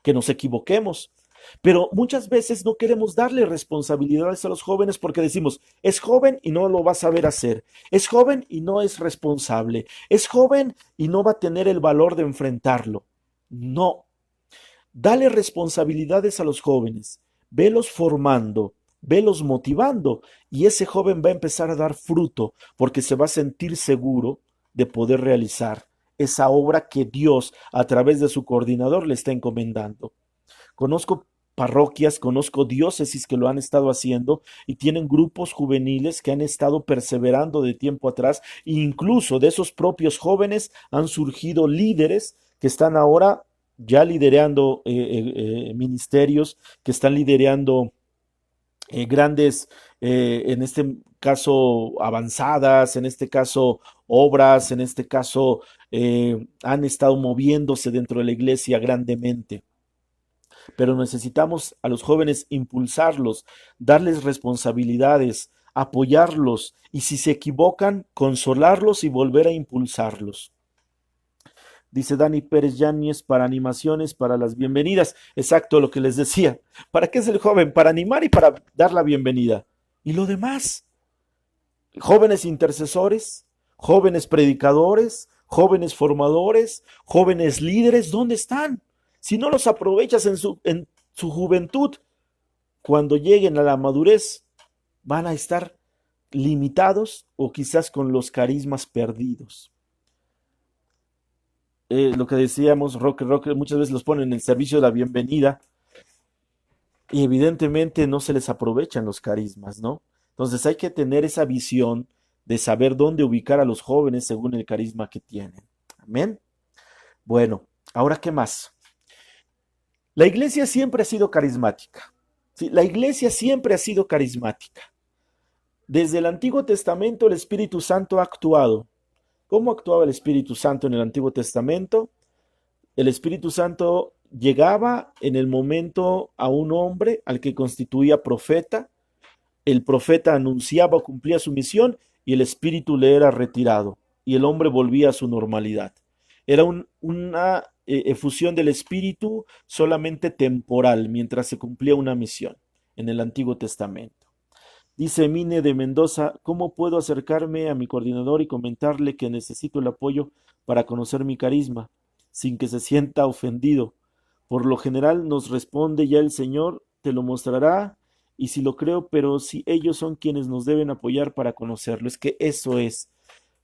que nos equivoquemos. Pero muchas veces no queremos darle responsabilidades a los jóvenes porque decimos, es joven y no lo va a saber hacer, es joven y no es responsable, es joven y no va a tener el valor de enfrentarlo. No, dale responsabilidades a los jóvenes, velos formando, velos motivando y ese joven va a empezar a dar fruto porque se va a sentir seguro de poder realizar esa obra que Dios a través de su coordinador le está encomendando. Conozco parroquias, conozco diócesis que lo han estado haciendo y tienen grupos juveniles que han estado perseverando de tiempo atrás e incluso de esos propios jóvenes han surgido líderes que están ahora ya liderando ministerios, que están liderando grandes, en este caso avanzadas, en este caso obras, en este caso han estado moviéndose dentro de la iglesia grandemente. Pero necesitamos a los jóvenes impulsarlos, darles responsabilidades, apoyarlos y si se equivocan, consolarlos y volver a impulsarlos. Dice Dani Pérez Yáñez, para animaciones, para las bienvenidas. Exacto lo que les decía. ¿Para qué es el joven? Para animar y para dar la bienvenida. Y lo demás, jóvenes intercesores, jóvenes predicadores, jóvenes formadores, jóvenes líderes, ¿dónde están? Si no los aprovechas en su juventud, cuando lleguen a la madurez, van a estar limitados o quizás con los carismas perdidos. Lo que decíamos, Roque, muchas veces los ponen en el servicio de la bienvenida y evidentemente no se les aprovechan los carismas, ¿no? Entonces hay que tener esa visión de saber dónde ubicar a los jóvenes según el carisma que tienen. Amén. Bueno, ahora, ¿qué más? La iglesia siempre ha sido carismática. ¿Sí? La iglesia siempre ha sido carismática. Desde el Antiguo Testamento el Espíritu Santo ha actuado. ¿Cómo actuaba el Espíritu Santo en el Antiguo Testamento? El Espíritu Santo llegaba en el momento a un hombre al que constituía profeta, el profeta anunciaba o cumplía su misión y el Espíritu le era retirado y el hombre volvía a su normalidad. Era una efusión del Espíritu solamente temporal mientras se cumplía una misión en el Antiguo Testamento. Dice Mine de Mendoza, ¿cómo puedo acercarme a mi coordinador y comentarle que necesito el apoyo para conocer mi carisma, sin que se sienta ofendido? Por lo general nos responde ya el Señor, te lo mostrará, y si lo creo, pero si ellos son quienes nos deben apoyar para conocerlo, es que eso es.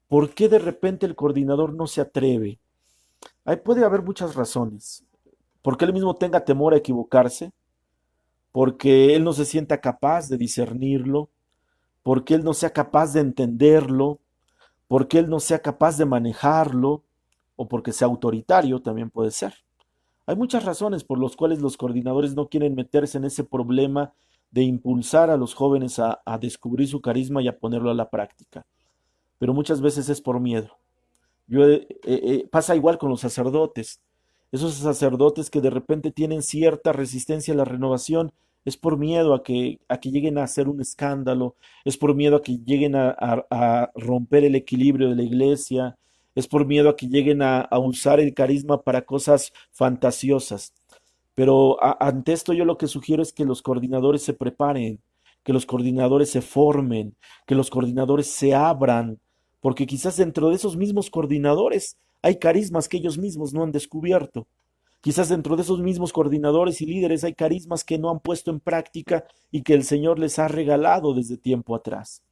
¿Por qué de repente el coordinador no se atreve? Ahí puede haber muchas razones. Porque él mismo tenga temor a equivocarse, porque él no se sienta capaz de discernirlo, porque él no sea capaz de entenderlo, porque él no sea capaz de manejarlo, o porque sea autoritario, también puede ser. Hay muchas razones por las cuales los coordinadores no quieren meterse en ese problema de impulsar a los jóvenes a descubrir su carisma y a ponerlo a la práctica. Pero muchas veces es por miedo. Pasa igual con los sacerdotes. Esos sacerdotes que de repente tienen cierta resistencia a la renovación, es por miedo a que lleguen a hacer un escándalo, es por miedo a que lleguen a romper el equilibrio de la iglesia, es por miedo a que lleguen a usar el carisma para cosas fantasiosas. Pero ante esto yo lo que sugiero es que los coordinadores se preparen, que los coordinadores se formen, que los coordinadores se abran, porque quizás dentro de esos mismos coordinadores hay carismas que ellos mismos no han descubierto. Quizás dentro de esos mismos coordinadores y líderes hay carismas que no han puesto en práctica y que el Señor les ha regalado desde tiempo atrás.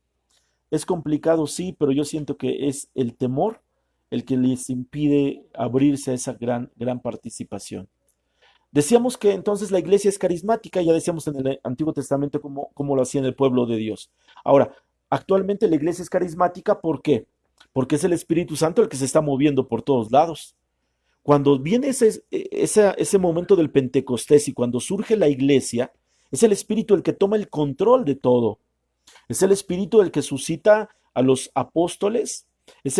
Es complicado, sí, pero yo siento que es el temor el que les impide abrirse a esa gran participación. Decíamos que entonces la iglesia es carismática, ya decíamos en el Antiguo Testamento cómo lo hacía en el pueblo de Dios. Ahora, actualmente la iglesia es carismática, ¿por qué? Porque es el Espíritu Santo el que se está moviendo por todos lados. Cuando viene ese momento del Pentecostés y cuando surge la iglesia, es el Espíritu el que toma el control de todo. Es el Espíritu el que suscita a los apóstoles, es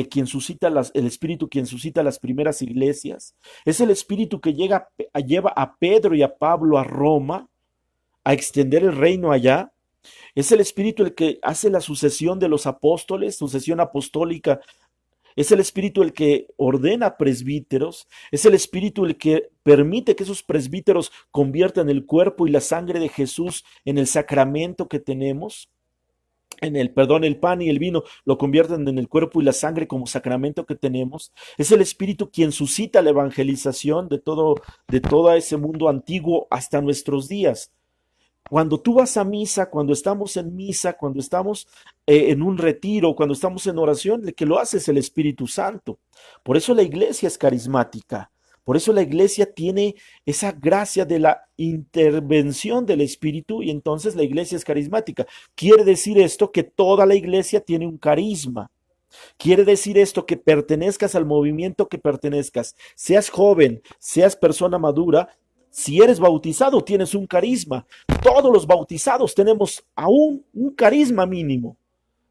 quien suscita el Espíritu quien suscita las primeras iglesias, es el Espíritu que lleva a Pedro y a Pablo a Roma a extender el reino allá. Es el Espíritu el que hace la sucesión de los apóstoles, sucesión apostólica. Es el Espíritu el que ordena presbíteros, es el Espíritu el que permite que esos presbíteros conviertan el cuerpo y la sangre de Jesús en el sacramento que tenemos, el pan y el vino lo convierten en el cuerpo y la sangre como sacramento que tenemos. Es el Espíritu quien suscita la evangelización de todo ese mundo antiguo hasta nuestros días. Cuando tú vas a misa, cuando estamos en misa, cuando estamos en un retiro, cuando estamos en oración, el que lo hace es el Espíritu Santo. Por eso la iglesia es carismática. Por eso la iglesia tiene esa gracia de la intervención del Espíritu y entonces la iglesia es carismática. Quiere decir esto que toda la iglesia tiene un carisma. Quiere decir esto que pertenezcas al movimiento que pertenezcas, seas joven, seas persona madura, si eres bautizado tienes un carisma. Todos los bautizados tenemos aún un carisma mínimo.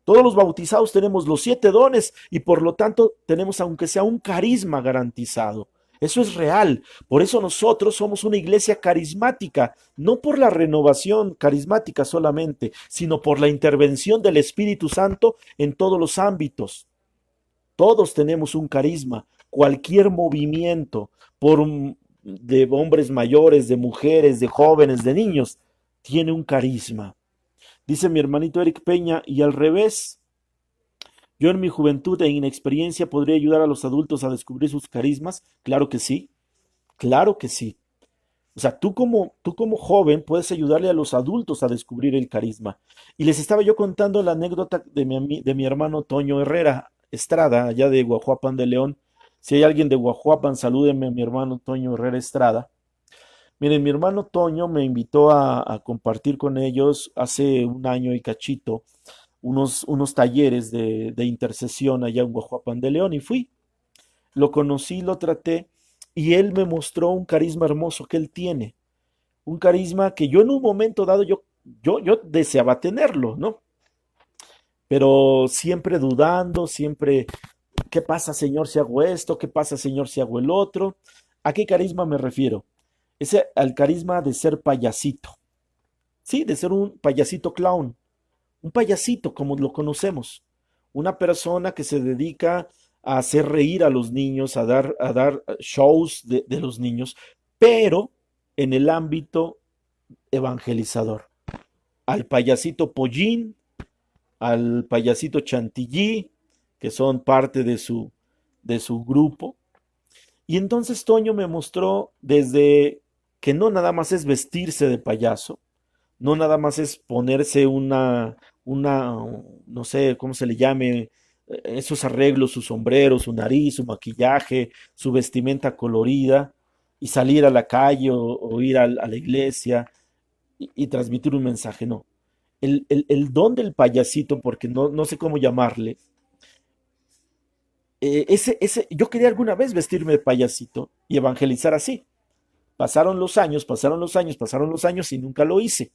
Todos los bautizados tenemos los 7 dones y por lo tanto tenemos aunque sea un carisma garantizado. Eso es real. Por eso nosotros somos una iglesia carismática, no por la renovación carismática solamente, sino por la intervención del Espíritu Santo en todos los ámbitos. Todos tenemos un carisma. Cualquier movimiento, de hombres mayores, de mujeres, de jóvenes, de niños, tiene un carisma. Dice mi hermanito Eric Peña, y al revés, yo en mi juventud e inexperiencia podría ayudar a los adultos a descubrir sus carismas. Claro que sí, claro que sí. O sea, tú como joven puedes ayudarle a los adultos a descubrir el carisma. Y les estaba yo contando la anécdota de mi hermano Toño Herrera Estrada, allá de Guajuapan de León. Si hay alguien de Guajuapan, salúdenme a mi hermano Toño Herrera Estrada. Miren, mi hermano Toño me invitó a compartir con ellos hace un año y cachito unos talleres de intercesión allá en Guajuapan de León y fui. Lo conocí, lo traté y él me mostró un carisma hermoso que él tiene. Un carisma que yo en un momento dado yo deseaba tenerlo, ¿no? Pero siempre dudando, siempre, ¿qué pasa, Señor, si hago esto? ¿Qué pasa, Señor, si hago el otro? ¿A qué carisma me refiero? Ese al carisma de ser payasito, sí, de ser un payasito clown, un payasito como lo conocemos, una persona que se dedica a hacer reír a los niños, a dar shows de los niños, pero en el ámbito evangelizador. Al payasito Pollín, al payasito Chantilly, que son parte de su grupo. Y entonces Toño me mostró desde que no nada más es vestirse de payaso, no nada más es ponerse una, no sé cómo se le llame, esos arreglos, su sombrero, su nariz, su maquillaje, su vestimenta colorida, y salir a la calle o ir a la iglesia y transmitir un mensaje, no. El don del payasito, porque no sé cómo llamarle, yo quería alguna vez vestirme de payasito y evangelizar así. Pasaron los años, pasaron los años, pasaron los años y nunca lo hice.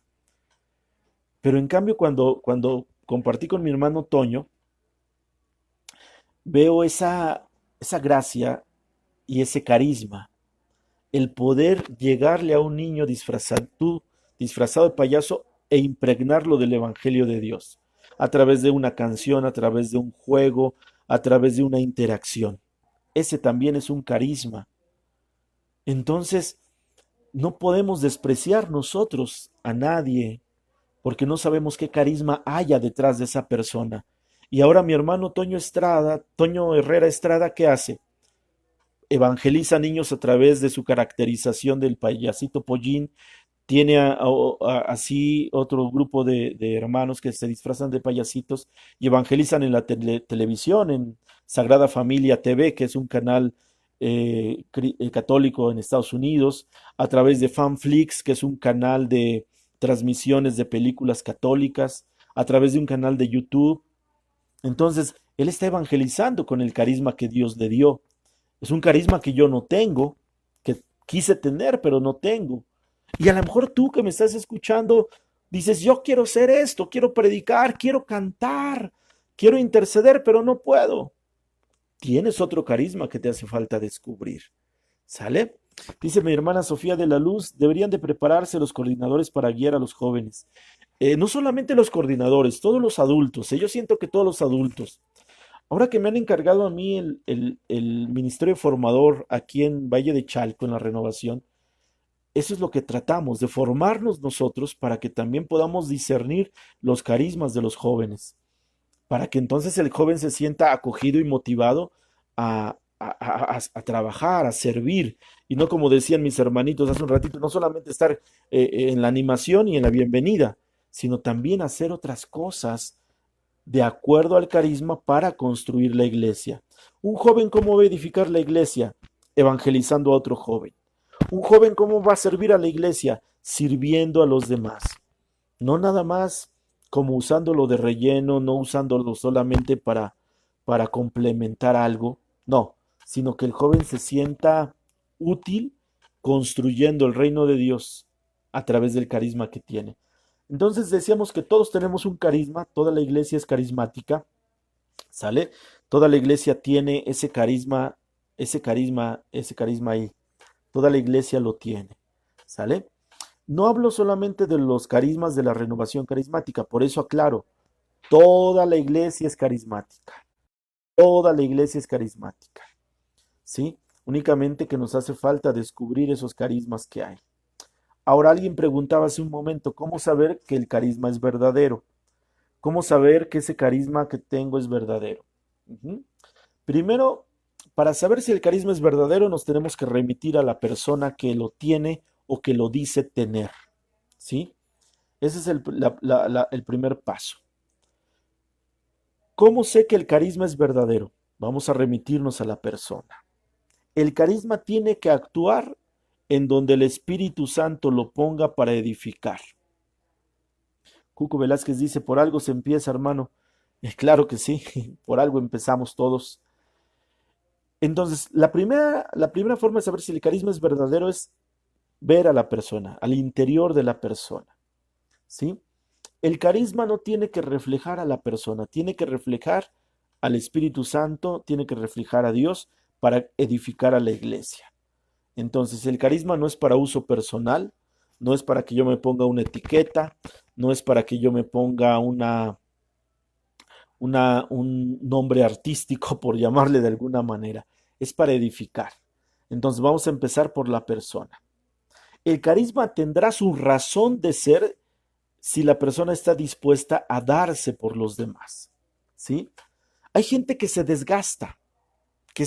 Pero en cambio, cuando compartí con mi hermano Toño, veo esa gracia y ese carisma, el poder llegarle a un niño disfrazado de payaso e impregnarlo del Evangelio de Dios, a través de una canción, a través de un juego, a través de una interacción. Ese también es un carisma. Entonces, no podemos despreciar nosotros a nadie, porque no sabemos qué carisma haya detrás de esa persona. Y ahora mi hermano Toño Herrera Estrada, ¿qué hace? Evangeliza niños a través de su caracterización del payasito Pollín. Tiene así otro grupo de hermanos que se disfrazan de payasitos y evangelizan en la televisión, en Sagrada Familia TV, que es un canal católico en Estados Unidos, a través de FanFlix, que es un canal de transmisiones de películas católicas, a través de un canal de YouTube. Entonces, él está evangelizando con el carisma que Dios le dio. Es un carisma que yo no tengo, que quise tener, pero no tengo. Y a lo mejor tú que me estás escuchando dices, yo quiero ser esto, quiero predicar, quiero cantar, quiero interceder, pero no puedo. Tienes otro carisma que te hace falta descubrir. ¿Sale? Dice mi hermana Sofía de la Luz, deberían de prepararse los coordinadores para guiar a los jóvenes. No solamente los coordinadores, todos los adultos. Yo siento que todos los adultos. Ahora que me han encargado a mí el Ministerio Formador aquí en Valle de Chalco, en la renovación, eso es lo que tratamos, de formarnos nosotros para que también podamos discernir los carismas de los jóvenes, para que entonces el joven se sienta acogido y motivado a trabajar, a servir, y no como decían mis hermanitos hace un ratito, no solamente estar en la animación y en la bienvenida, sino también hacer otras cosas de acuerdo al carisma para construir la iglesia. Un joven, ¿cómo va a edificar la iglesia? Evangelizando a otro joven. Un joven, ¿cómo va a servir a la iglesia? Sirviendo a los demás. No nada más como usándolo de relleno, no usándolo solamente para complementar algo, no, sino que el joven se sienta útil construyendo el reino de Dios a través del carisma que tiene. Entonces decíamos que todos tenemos un carisma, toda la iglesia es carismática, ¿sale? Toda la iglesia tiene ese carisma, ese carisma ahí. Toda la iglesia lo tiene, ¿sale? No hablo solamente de los carismas de la renovación carismática, por eso aclaro, toda la iglesia es carismática, toda la iglesia es carismática, ¿sí? Únicamente que nos hace falta descubrir esos carismas que hay. Ahora alguien preguntaba hace un momento, ¿cómo saber que el carisma es verdadero? ¿Cómo saber que ese carisma que tengo es verdadero? Ujú. Primero, para saber si el carisma es verdadero, nos tenemos que remitir a la persona que lo tiene o que lo dice tener, ¿sí? Ese es el primer paso. ¿Cómo sé que el carisma es verdadero? Vamos a remitirnos a la persona. El carisma tiene que actuar en donde el Espíritu Santo lo ponga para edificar. Cuco Velázquez dice, por algo se empieza, hermano. Claro que sí, por algo empezamos todos. Entonces, la primera forma de saber si el carisma es verdadero es ver a la persona, al interior de la persona, ¿sí? El carisma no tiene que reflejar a la persona, tiene que reflejar al Espíritu Santo, tiene que reflejar a Dios para edificar a la iglesia. Entonces, el carisma no es para uso personal, no es para que yo me ponga una etiqueta, no es para que yo me ponga un nombre artístico, por llamarle de alguna manera, es para edificar. Entonces, vamos a empezar por la persona. El carisma tendrá su razón de ser si la persona está dispuesta a darse por los demás, ¿sí? Hay gente que se desgasta, que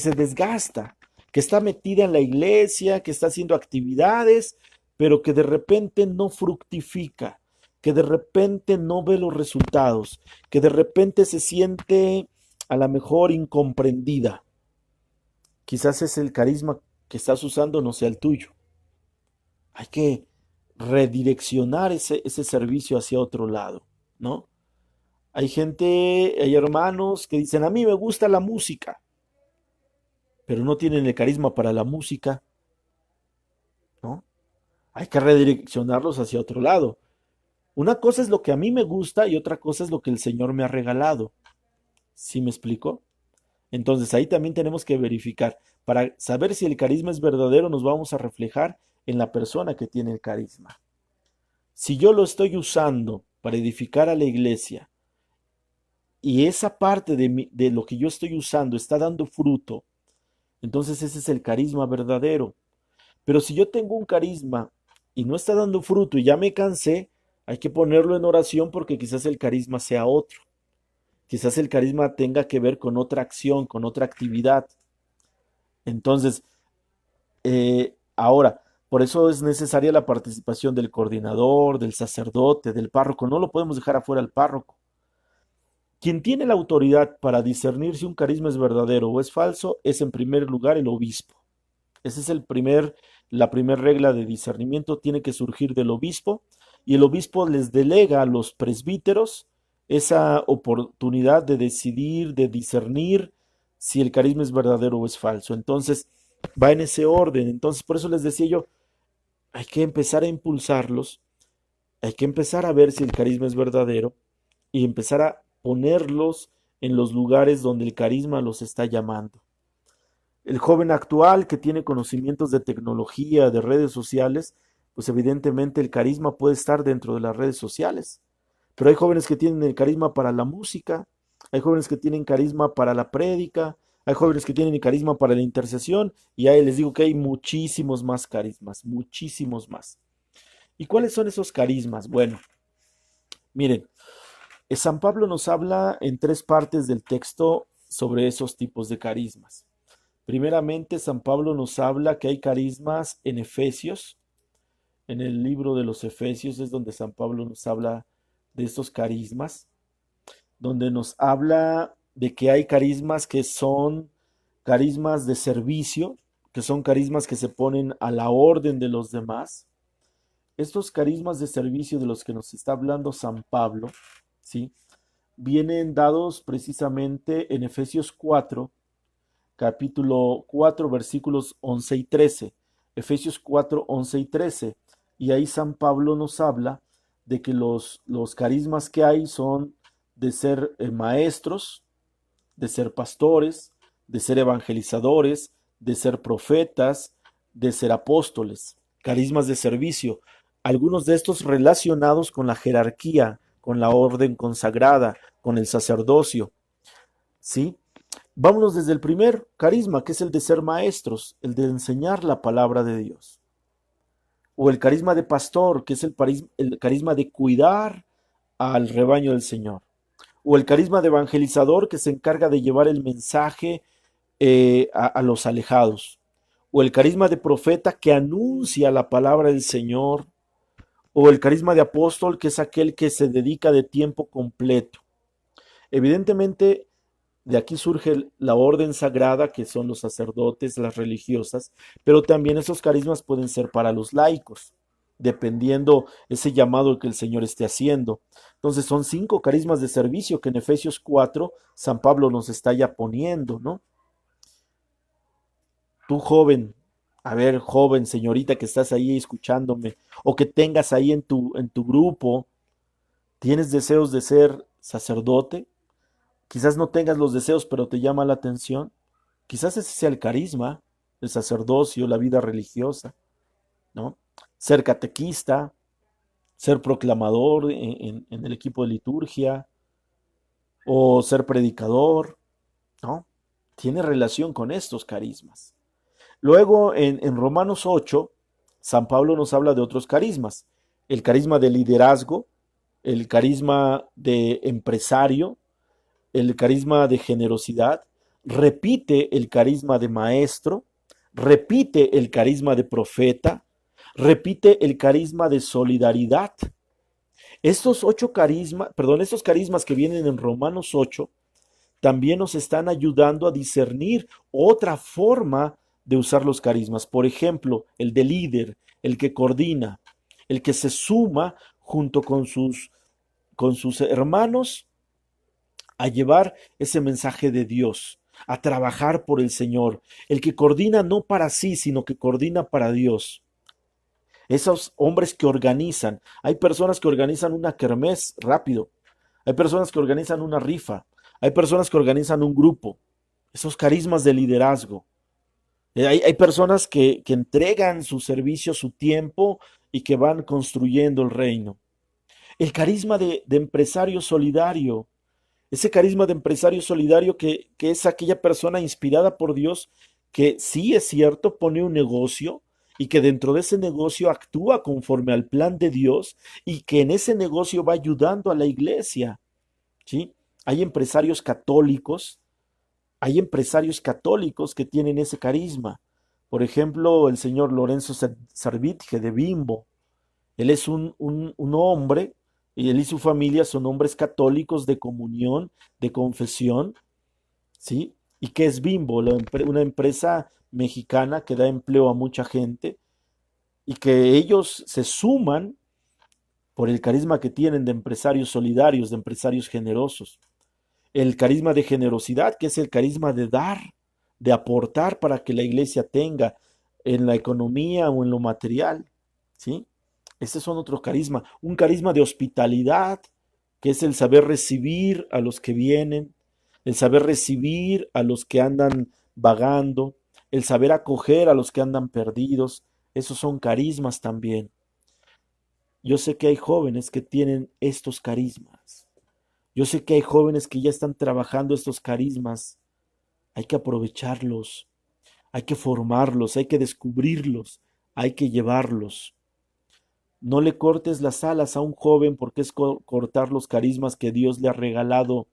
está metida en la iglesia, que está haciendo actividades, pero que de repente no fructifica, que de repente no ve los resultados, que de repente se siente a lo mejor incomprendida. Quizás es el carisma que estás usando no sea el tuyo. Hay que redireccionar ese servicio hacia otro lado, ¿no? Hay gente, hay hermanos que dicen, a mí me gusta la música, pero no tienen el carisma para la música, ¿no? Hay que redireccionarlos hacia otro lado. Una cosa es lo que a mí me gusta y otra cosa es lo que el Señor me ha regalado. ¿Sí me explico? Entonces ahí también tenemos que verificar. Para saber si el carisma es verdadero, nos vamos a reflejar en la persona que tiene el carisma. Si yo lo estoy usando para edificar a la iglesia y esa parte de lo que yo estoy usando está dando fruto, entonces ese es el carisma verdadero. Pero si yo tengo un carisma y no está dando fruto y ya me cansé, hay que ponerlo en oración porque quizás el carisma sea otro. Quizás el carisma tenga que ver con otra acción, con otra actividad. Entonces, ahora, por eso es necesaria la participación del coordinador, del sacerdote, del párroco. No lo podemos dejar afuera al párroco. Quien tiene la autoridad para discernir si un carisma es verdadero o es falso es en primer lugar el obispo. Esa es la primera regla de discernimiento, tiene que surgir del obispo y el obispo les delega a los presbíteros esa oportunidad de decidir, de discernir si el carisma es verdadero o es falso. Entonces, va en ese orden. Entonces, por eso les decía yo, hay que empezar a impulsarlos, hay que empezar a ver si el carisma es verdadero y empezar a ponerlos en los lugares donde el carisma los está llamando. El joven actual que tiene conocimientos de tecnología, de redes sociales, pues evidentemente el carisma puede estar dentro de las redes sociales. Pero hay jóvenes que tienen el carisma para la música, hay jóvenes que tienen carisma para la prédica, hay jóvenes que tienen el carisma para la intercesión y ahí les digo que hay muchísimos más carismas, muchísimos más. ¿Y cuáles son esos carismas? Bueno, miren, San Pablo nos habla en tres partes del texto sobre esos tipos de carismas. Primeramente, San Pablo nos habla que hay carismas en Efesios. En el libro de los Efesios es donde San Pablo nos habla de estos carismas, donde nos habla de que hay carismas que son carismas de servicio, que son carismas que se ponen a la orden de los demás. Estos carismas de servicio de los que nos está hablando San Pablo, ¿sí? Vienen dados precisamente en Efesios 4, capítulo 4, versículos 11 y 13. Efesios 4, 11 y 13. Y ahí San Pablo nos habla de que los carismas que hay son de ser maestros, de ser pastores, de ser evangelizadores, de ser profetas, de ser apóstoles, carismas de servicio, algunos de estos relacionados con la jerarquía, con la orden consagrada, con el sacerdocio, ¿sí? Vámonos desde el primer carisma, que es el de ser maestros, el de enseñar la palabra de Dios. O el carisma de pastor, que es el carisma de cuidar al rebaño del Señor. O el carisma de evangelizador, que se encarga de llevar el mensaje a los alejados. O el carisma de profeta, que anuncia la palabra del Señor. O el carisma de apóstol, que es aquel que se dedica de tiempo completo. Evidentemente, de aquí surge la orden sagrada, que son los sacerdotes, las religiosas, pero también esos carismas pueden ser para los laicos, dependiendo ese llamado que el Señor esté haciendo. Entonces son 5 carismas de servicio que en Efesios 4 San Pablo nos está ya poniendo, ¿no? Tú joven, a ver, joven, señorita que estás ahí escuchándome, o que tengas ahí en tu grupo, ¿tienes deseos de ser sacerdote? Quizás no tengas los deseos, pero te llama la atención. Quizás ese sea el carisma, el sacerdocio, la vida religiosa, ¿no? Ser catequista, ser proclamador en el equipo de liturgia o ser predicador, ¿no? Tiene relación con estos carismas. Luego, en Romanos 8, San Pablo nos habla de otros carismas. El carisma de liderazgo, el carisma de empresario, el carisma de generosidad, repite el carisma de maestro, repite el carisma de profeta, repite el carisma de solidaridad. Estos carismas que vienen en Romanos 8 también nos están ayudando a discernir otra forma de usar los carismas. Por ejemplo, el de líder, el que coordina, el que se suma junto con sus hermanos a llevar ese mensaje de Dios, a trabajar por el Señor, el que coordina no para sí, sino que coordina para Dios. Esos hombres que organizan, hay personas que organizan una kermés rápido, hay personas que organizan una rifa, hay personas que organizan un grupo, esos carismas de liderazgo. Hay personas que entregan su servicio, su tiempo y que van construyendo el reino. El carisma de empresario solidario, ese carisma de empresario solidario que es aquella persona inspirada por Dios que sí es cierto, pone un negocio y que dentro de ese negocio actúa conforme al plan de Dios y que en ese negocio va ayudando a la iglesia, ¿sí? Hay empresarios católicos que tienen ese carisma. Por ejemplo, el señor Lorenzo Sarvitje de Bimbo. Él es un hombre, y él y su familia son hombres católicos de comunión, de confesión, ¿sí? ¿Y qué es Bimbo? Una empresa mexicana que da empleo a mucha gente y que ellos se suman por el carisma que tienen de empresarios solidarios, de empresarios generosos. El carisma de generosidad, que es el carisma de dar, de aportar para que la iglesia tenga en la economía o en lo material, ¿sí? Ese son otro carisma. Un carisma de hospitalidad, que es el saber recibir a los que vienen, el saber recibir a los que andan vagando, el saber acoger a los que andan perdidos. Esos son carismas también. Yo sé que hay jóvenes que tienen estos carismas. Yo sé que hay jóvenes que ya están trabajando estos carismas. Hay que aprovecharlos, hay que formarlos, hay que descubrirlos, hay que llevarlos. No le cortes las alas a un joven porque es cortar los carismas que Dios le ha regalado.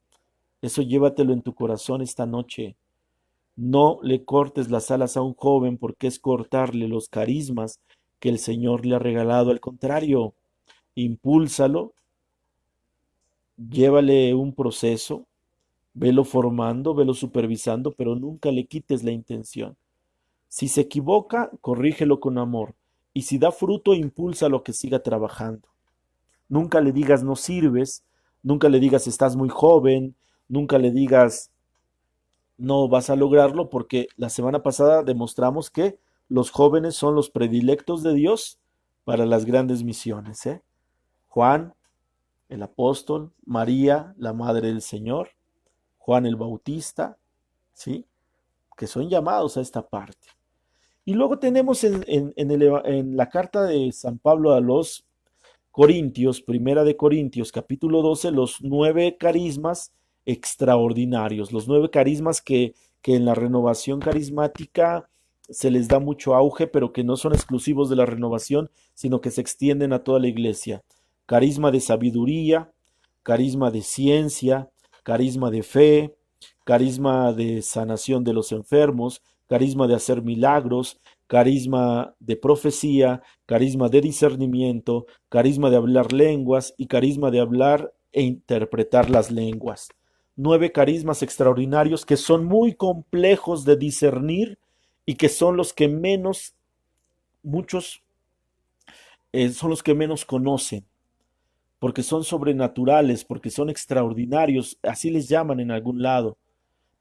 Eso llévatelo en tu corazón esta noche. No le cortes las alas a un joven porque es cortarle los carismas que el Señor le ha regalado. Al contrario, impúlsalo, llévale un proceso, velo formando, velo supervisando, pero nunca le quites la intención. Si se equivoca, corrígelo con amor. Y si da fruto, impúlsalo que siga trabajando. Nunca le digas no sirves, nunca le digas estás muy joven, nunca le digas no vas a lograrlo, porque la semana pasada demostramos que los jóvenes son los predilectos de Dios para las grandes misiones, ¿eh? Juan, el apóstol, María, la madre del Señor, Juan el Bautista, ¿sí? Que son llamados a esta parte. Y luego tenemos en la carta de San Pablo a los Corintios, primera de Corintios, capítulo 12, los 9 carismas extraordinarios, los 9 carismas que en la renovación carismática se les da mucho auge, pero que no son exclusivos de la renovación, sino que se extienden a toda la iglesia. Carisma de sabiduría, carisma de ciencia, carisma de fe, carisma de sanación de los enfermos, carisma de hacer milagros, carisma de profecía, carisma de discernimiento, carisma de hablar lenguas y carisma de hablar e interpretar las lenguas. 9 carismas extraordinarios que son muy complejos de discernir y que son los que menos, muchos son los que menos conocen, porque son sobrenaturales, porque son extraordinarios, así les llaman en algún lado,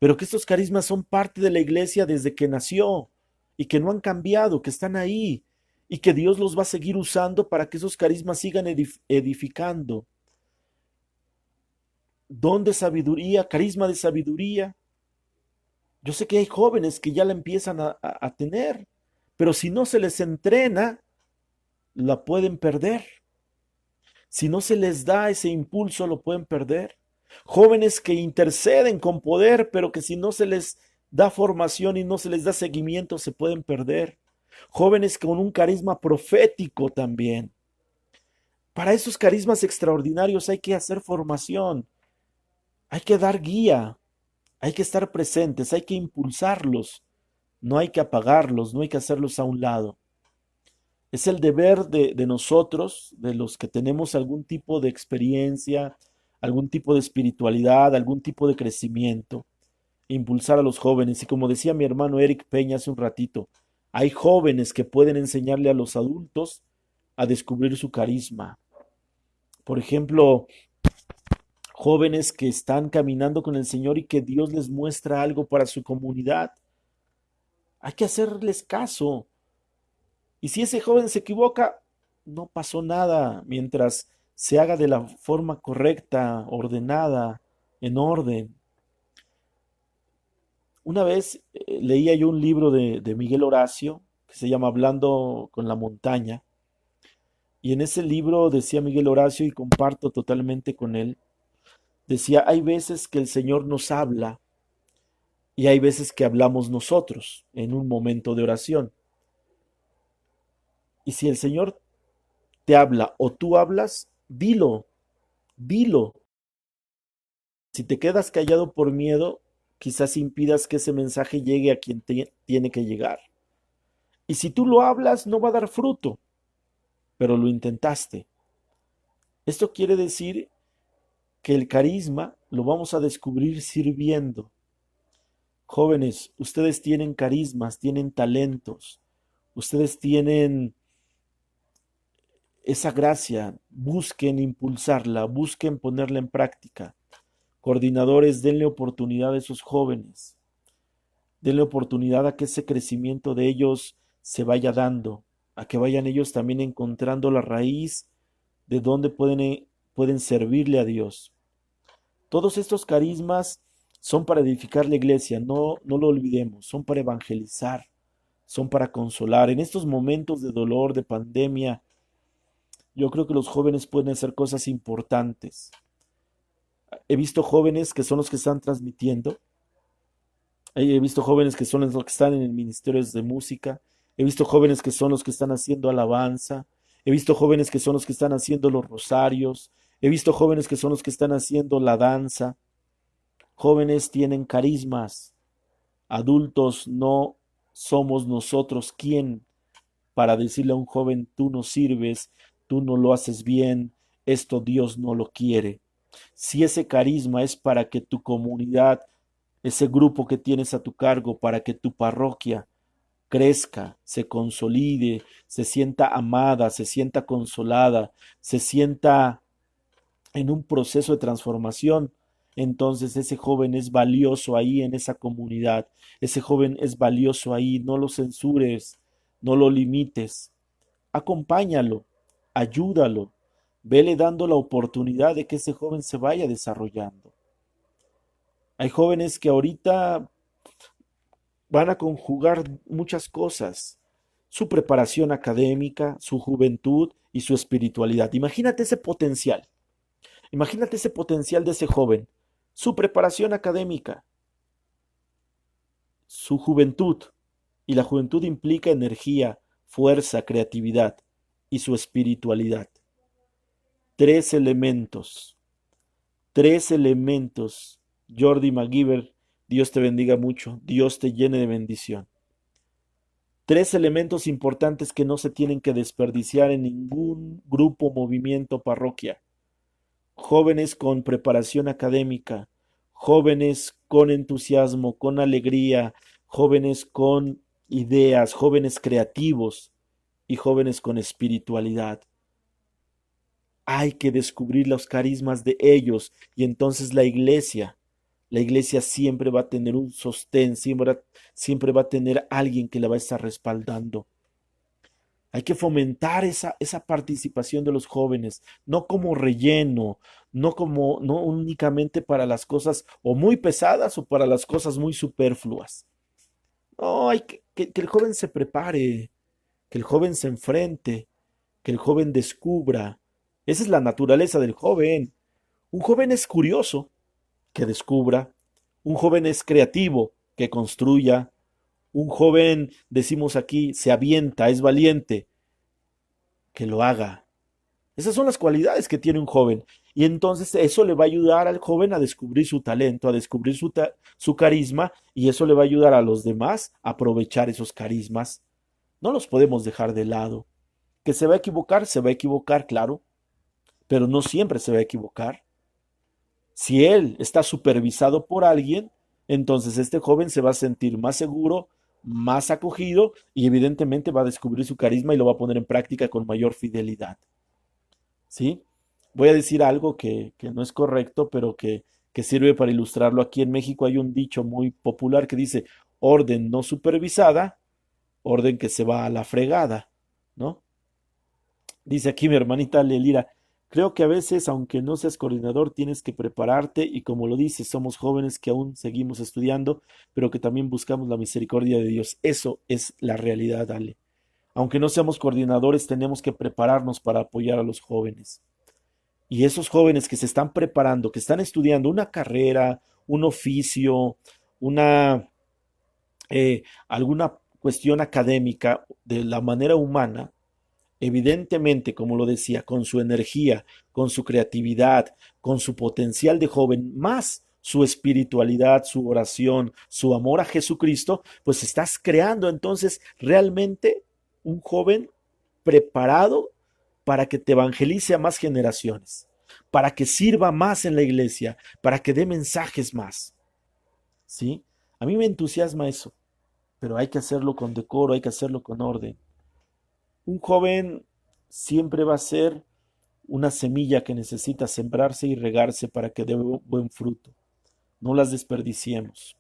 pero que estos carismas son parte de la iglesia desde que nació y que no han cambiado, que están ahí y que Dios los va a seguir usando para que esos carismas sigan edificando. Don de sabiduría, carisma de sabiduría. Yo sé que hay jóvenes que ya la empiezan a tener, pero si no se les entrena, la pueden perder. Si no se les da ese impulso, lo pueden perder. Jóvenes que interceden con poder, pero que si no se les da formación y no se les da seguimiento, se pueden perder. Jóvenes con un carisma profético también. Para esos carismas extraordinarios hay que hacer formación, hay que dar guía, hay que estar presentes, hay que impulsarlos, no hay que apagarlos, no hay que hacerlos a un lado. Es el deber de nosotros, de los que tenemos algún tipo de experiencia, algún tipo de espiritualidad, algún tipo de crecimiento, impulsar a los jóvenes. Y como decía mi hermano Eric Peña hace un ratito, hay jóvenes que pueden enseñarle a los adultos a descubrir su carisma. Por ejemplo, jóvenes que están caminando con el Señor y que Dios les muestra algo para su comunidad. Hay que hacerles caso. Y si ese joven se equivoca, no pasó nada mientras se haga de la forma correcta, ordenada, en orden. Una vez leía yo un libro de Miguel Horacio que se llama Hablando con la montaña. Y en ese libro decía Miguel Horacio, y comparto totalmente con él, decía, hay veces que el Señor nos habla y hay veces que hablamos nosotros en un momento de oración. Y si el Señor te habla o tú hablas, dilo, dilo. Si te quedas callado por miedo, quizás impidas que ese mensaje llegue a quien tiene que llegar. Y si tú lo hablas, no va a dar fruto, pero lo intentaste. Esto quiere decir que el carisma lo vamos a descubrir sirviendo. Jóvenes, ustedes tienen carismas, tienen talentos, ustedes tienen esa gracia, busquen impulsarla, busquen ponerla en práctica. Coordinadores, denle oportunidad a esos jóvenes, denle oportunidad a que ese crecimiento de ellos se vaya dando, a que vayan ellos también encontrando la raíz de donde pueden servirle a Dios. Todos estos carismas son para edificar la iglesia, no lo olvidemos, son para evangelizar, son para consolar. En estos momentos de dolor, de pandemia, yo creo que los jóvenes pueden hacer cosas importantes. He visto jóvenes que son los que están transmitiendo, he visto jóvenes que son los que están en ministerios de música, he visto jóvenes que son los que están haciendo alabanza, he visto jóvenes que son los que están haciendo los rosarios, he visto jóvenes que son los que están haciendo la danza. Jóvenes tienen carismas, adultos no somos nosotros quien para decirle a un joven, tú no sirves, tú no lo haces bien, esto Dios no lo quiere. Si ese carisma es para que tu comunidad, ese grupo que tienes a tu cargo, para que tu parroquia crezca, se consolide, se sienta amada, se sienta consolada, se sienta en un proceso de transformación, entonces ese joven es valioso ahí en esa comunidad, ese joven es valioso ahí, no lo censures, no lo limites, acompáñalo, ayúdalo, vele dando la oportunidad de que ese joven se vaya desarrollando. Hay jóvenes que ahorita van a conjugar muchas cosas, su preparación académica, su juventud y su espiritualidad. Imagínate ese potencial de ese joven, su preparación académica, su juventud, y la juventud implica energía, fuerza, creatividad y su espiritualidad. Tres elementos, tres elementos. Jordi McGiver, Dios te bendiga mucho, Dios te llene de bendición. Tres elementos importantes que no se tienen que desperdiciar en ningún grupo, movimiento, parroquia. Jóvenes con preparación académica, jóvenes con entusiasmo, con alegría, jóvenes con ideas, jóvenes creativos y jóvenes con espiritualidad. Hay que descubrir los carismas de ellos y entonces la iglesia siempre va a tener un sostén, siempre va a tener alguien que la va a estar respaldando. Hay que fomentar esa participación de los jóvenes, no como relleno, no únicamente para las cosas o muy pesadas o para las cosas muy superfluas. No, hay que el joven se prepare, que el joven se enfrente, que el joven descubra. Esa es la naturaleza del joven. Un joven es curioso, que descubra. Un joven es creativo, que construya. Un joven, decimos aquí, se avienta, es valiente, que lo haga. Esas son las cualidades que tiene un joven. Y entonces eso le va a ayudar al joven a descubrir su talento, a descubrir su carisma, y eso le va a ayudar a los demás a aprovechar esos carismas. No los podemos dejar de lado. Que se va a equivocar, claro, pero no siempre se va a equivocar. Si él está supervisado por alguien, entonces este joven se va a sentir más seguro, más acogido y evidentemente va a descubrir su carisma y lo va a poner en práctica con mayor fidelidad. ¿Sí? Voy a decir algo que no es correcto, pero que sirve para ilustrarlo. Aquí en México hay un dicho muy popular que dice, orden no supervisada, orden que se va a la fregada, ¿no? Dice aquí mi hermanita Lelira, creo que a veces, aunque no seas coordinador, tienes que prepararte y como lo dices, somos jóvenes que aún seguimos estudiando, pero que también buscamos la misericordia de Dios. Eso es la realidad, Ale. Aunque no seamos coordinadores, tenemos que prepararnos para apoyar a los jóvenes. Y esos jóvenes que se están preparando, que están estudiando una carrera, un oficio, una alguna cuestión académica de la manera humana, evidentemente, como lo decía, con su energía, con su creatividad, con su potencial de joven, más su espiritualidad, su oración, su amor a Jesucristo, pues estás creando entonces realmente un joven preparado para que te evangelice a más generaciones, para que sirva más en la iglesia, para que dé mensajes más. ¿Sí? A mí me entusiasma eso, pero hay que hacerlo con decoro, hay que hacerlo con orden. Un joven siempre va a ser una semilla que necesita sembrarse y regarse para que dé buen fruto. No las desperdiciemos.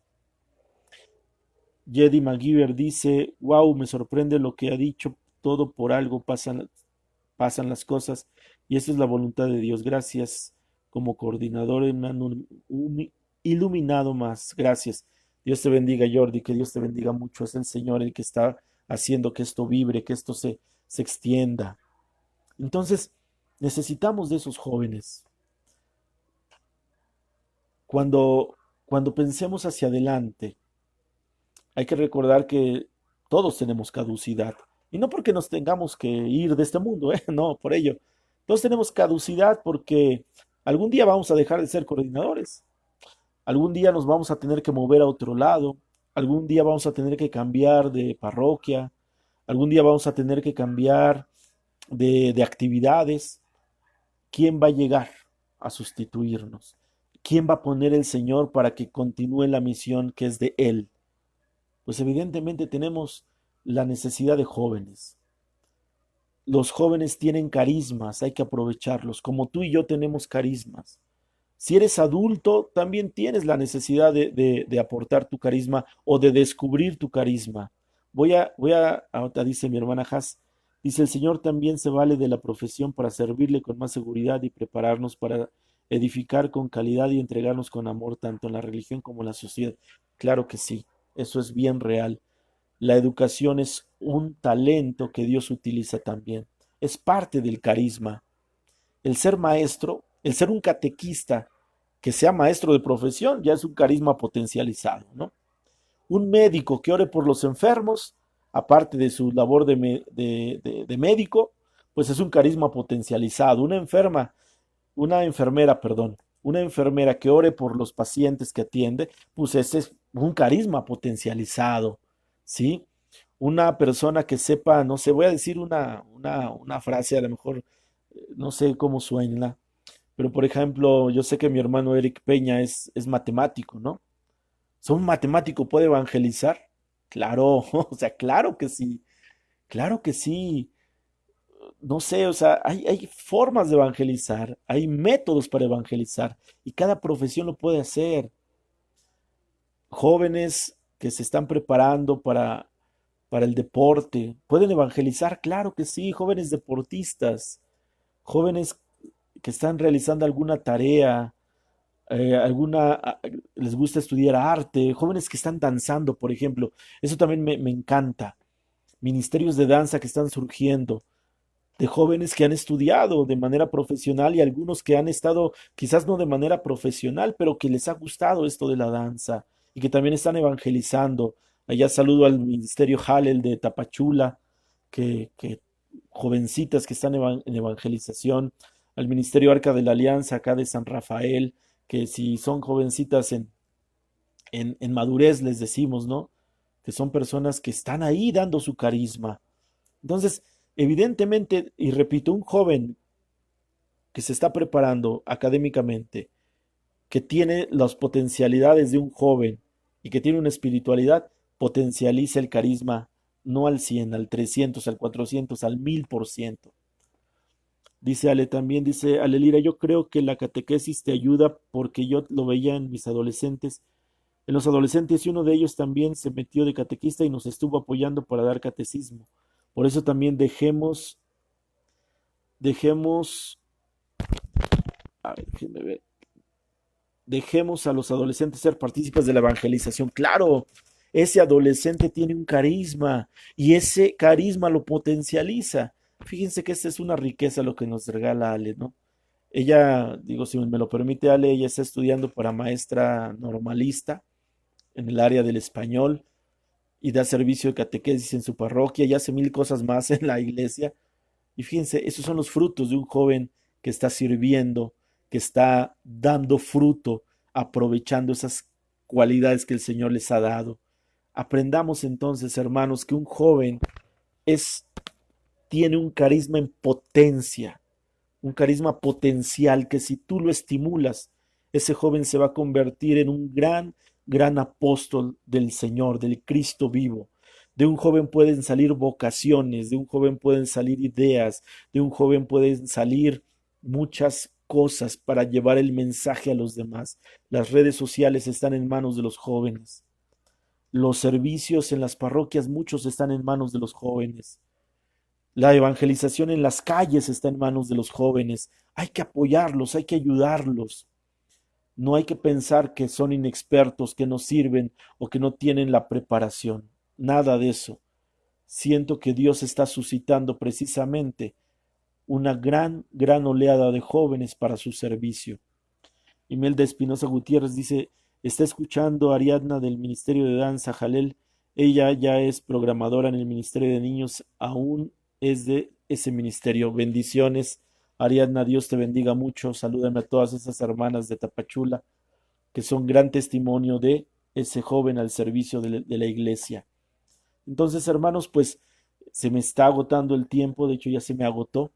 Jedi McGiver dice, wow, me sorprende lo que ha dicho, todo por algo pasan las cosas y esa es la voluntad de Dios. Gracias como coordinador, me han iluminado más. Gracias. Dios te bendiga, Jordi, que Dios te bendiga mucho. Es el Señor el que está haciendo que esto vibre, que esto se extienda. Entonces, necesitamos de esos jóvenes. Cuando pensemos hacia adelante, hay que recordar que todos tenemos caducidad. Y no porque nos tengamos que ir de este mundo, no, por ello. Todos tenemos caducidad porque algún día vamos a dejar de ser coordinadores. Algún día nos vamos a tener que mover a otro lado. Algún día vamos a tener que cambiar de parroquia. Algún día vamos a tener que cambiar de actividades. ¿Quién va a llegar a sustituirnos? ¿Quién va a poner el Señor para que continúe la misión que es de Él? Pues evidentemente tenemos la necesidad de jóvenes. Los jóvenes tienen carismas, hay que aprovecharlos, como tú y yo tenemos carismas. Si eres adulto, también tienes la necesidad de aportar tu carisma o de descubrir tu carisma. Ahorita dice mi hermana Haas, dice el Señor también se vale de la profesión para servirle con más seguridad y prepararnos para edificar con calidad y entregarnos con amor tanto en la religión como en la sociedad. Claro que sí, eso es bien real. La educación es un talento que Dios utiliza también. Es parte del carisma. El ser maestro, el ser un catequista, que sea maestro de profesión, ya es un carisma potencializado, ¿no? Un médico que ore por los enfermos, aparte de su labor de médico, pues es un carisma potencializado. Una enfermera, perdón, una enfermera que ore por los pacientes que atiende, pues ese es un carisma potencializado, ¿sí? Una persona que sepa, no sé, voy a decir una frase, a lo mejor no sé cómo suena, pero por ejemplo, yo sé que mi hermano Eric Peña es matemático, ¿no? ¿So un matemático puede evangelizar? Claro, o sea, claro que sí. No sé, o sea, hay formas de evangelizar, hay métodos para evangelizar y cada profesión lo puede hacer. Jóvenes que se están preparando para el deporte, ¿pueden evangelizar? Claro que sí, jóvenes deportistas, jóvenes que están realizando alguna tarea, les gusta estudiar arte, jóvenes que están danzando, por ejemplo, eso también me encanta. Ministerios de danza que están surgiendo, de jóvenes que han estudiado de manera profesional y algunos que han estado, quizás no de manera profesional, pero que les ha gustado esto de la danza y que también están evangelizando. Allá saludo al Ministerio Hallel de Tapachula, que jovencitas que están en evangelización, al Ministerio Arca de la Alianza acá de San Rafael, que si son jovencitas en madurez les decimos, ¿no? Que son personas que están ahí dando su carisma. Entonces, evidentemente, y repito, un joven que se está preparando académicamente, que tiene las potencialidades de un joven y que tiene una espiritualidad, potencializa el carisma no al 100, al 300, al 400, al 1000%. Dice Ale también, dice Ale Lira, yo creo que la catequesis te ayuda porque yo lo veía en mis adolescentes, en los adolescentes y uno de ellos también se metió de catequista y nos estuvo apoyando para dar catecismo. Por eso también dejemos, a ver, déjenme ver, dejemos a los adolescentes ser partícipes de la evangelización. Claro, ese adolescente tiene un carisma y ese carisma lo potencializa. Fíjense que esta es una riqueza lo que nos regala Ale, ¿no? Ella, digo, si me lo permite Ale, ella está estudiando para maestra normalista en el área del español y da servicio de catequesis en su parroquia y hace mil cosas más en la iglesia. Y fíjense, esos son los frutos de un joven que está sirviendo, que está dando fruto, aprovechando esas cualidades que el Señor les ha dado. Aprendamos entonces, hermanos, que un joven es, tiene un carisma en potencia, un carisma potencial que si tú lo estimulas, ese joven se va a convertir en un gran gran apóstol del Señor, del Cristo vivo. De un joven pueden salir vocaciones, de un joven pueden salir ideas, de un joven pueden salir muchas cosas para llevar el mensaje a los demás. Las redes sociales están en manos de los jóvenes. Los servicios en las parroquias, muchos están en manos de los jóvenes. La evangelización en las calles está en manos de los jóvenes. Hay que apoyarlos, hay que ayudarlos. No hay que pensar que son inexpertos, que no sirven o que no tienen la preparación. Nada de eso. Siento que Dios está suscitando precisamente una gran oleada de jóvenes para su servicio. Imelda Espinosa Gutiérrez dice, está escuchando a Ariadna del Ministerio de Danza, Jalel. Ella ya es programadora en el Ministerio de Niños, aún es de ese ministerio. Bendiciones, Ariadna, Dios te bendiga mucho. Salúdame a todas esas hermanas de Tapachula, que son gran testimonio de ese joven al servicio de la iglesia. Entonces, hermanos, pues se me está agotando el tiempo, de hecho ya se me agotó,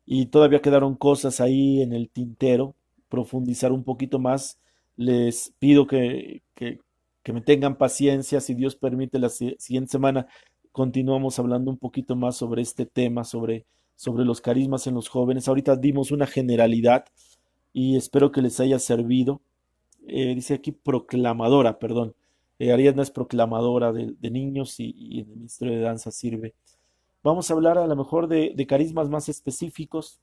y todavía quedaron cosas ahí en el tintero, profundizar un poquito más. Les pido que me tengan paciencia, si Dios permite, la siguiente semana continuamos hablando un poquito más sobre este tema, sobre los carismas en los jóvenes. Ahorita dimos una generalidad y espero que les haya servido. Dice aquí proclamadora, perdón. Ariadna es proclamadora de niños y en el Ministerio de Danza sirve. Vamos a hablar a lo mejor de carismas más específicos.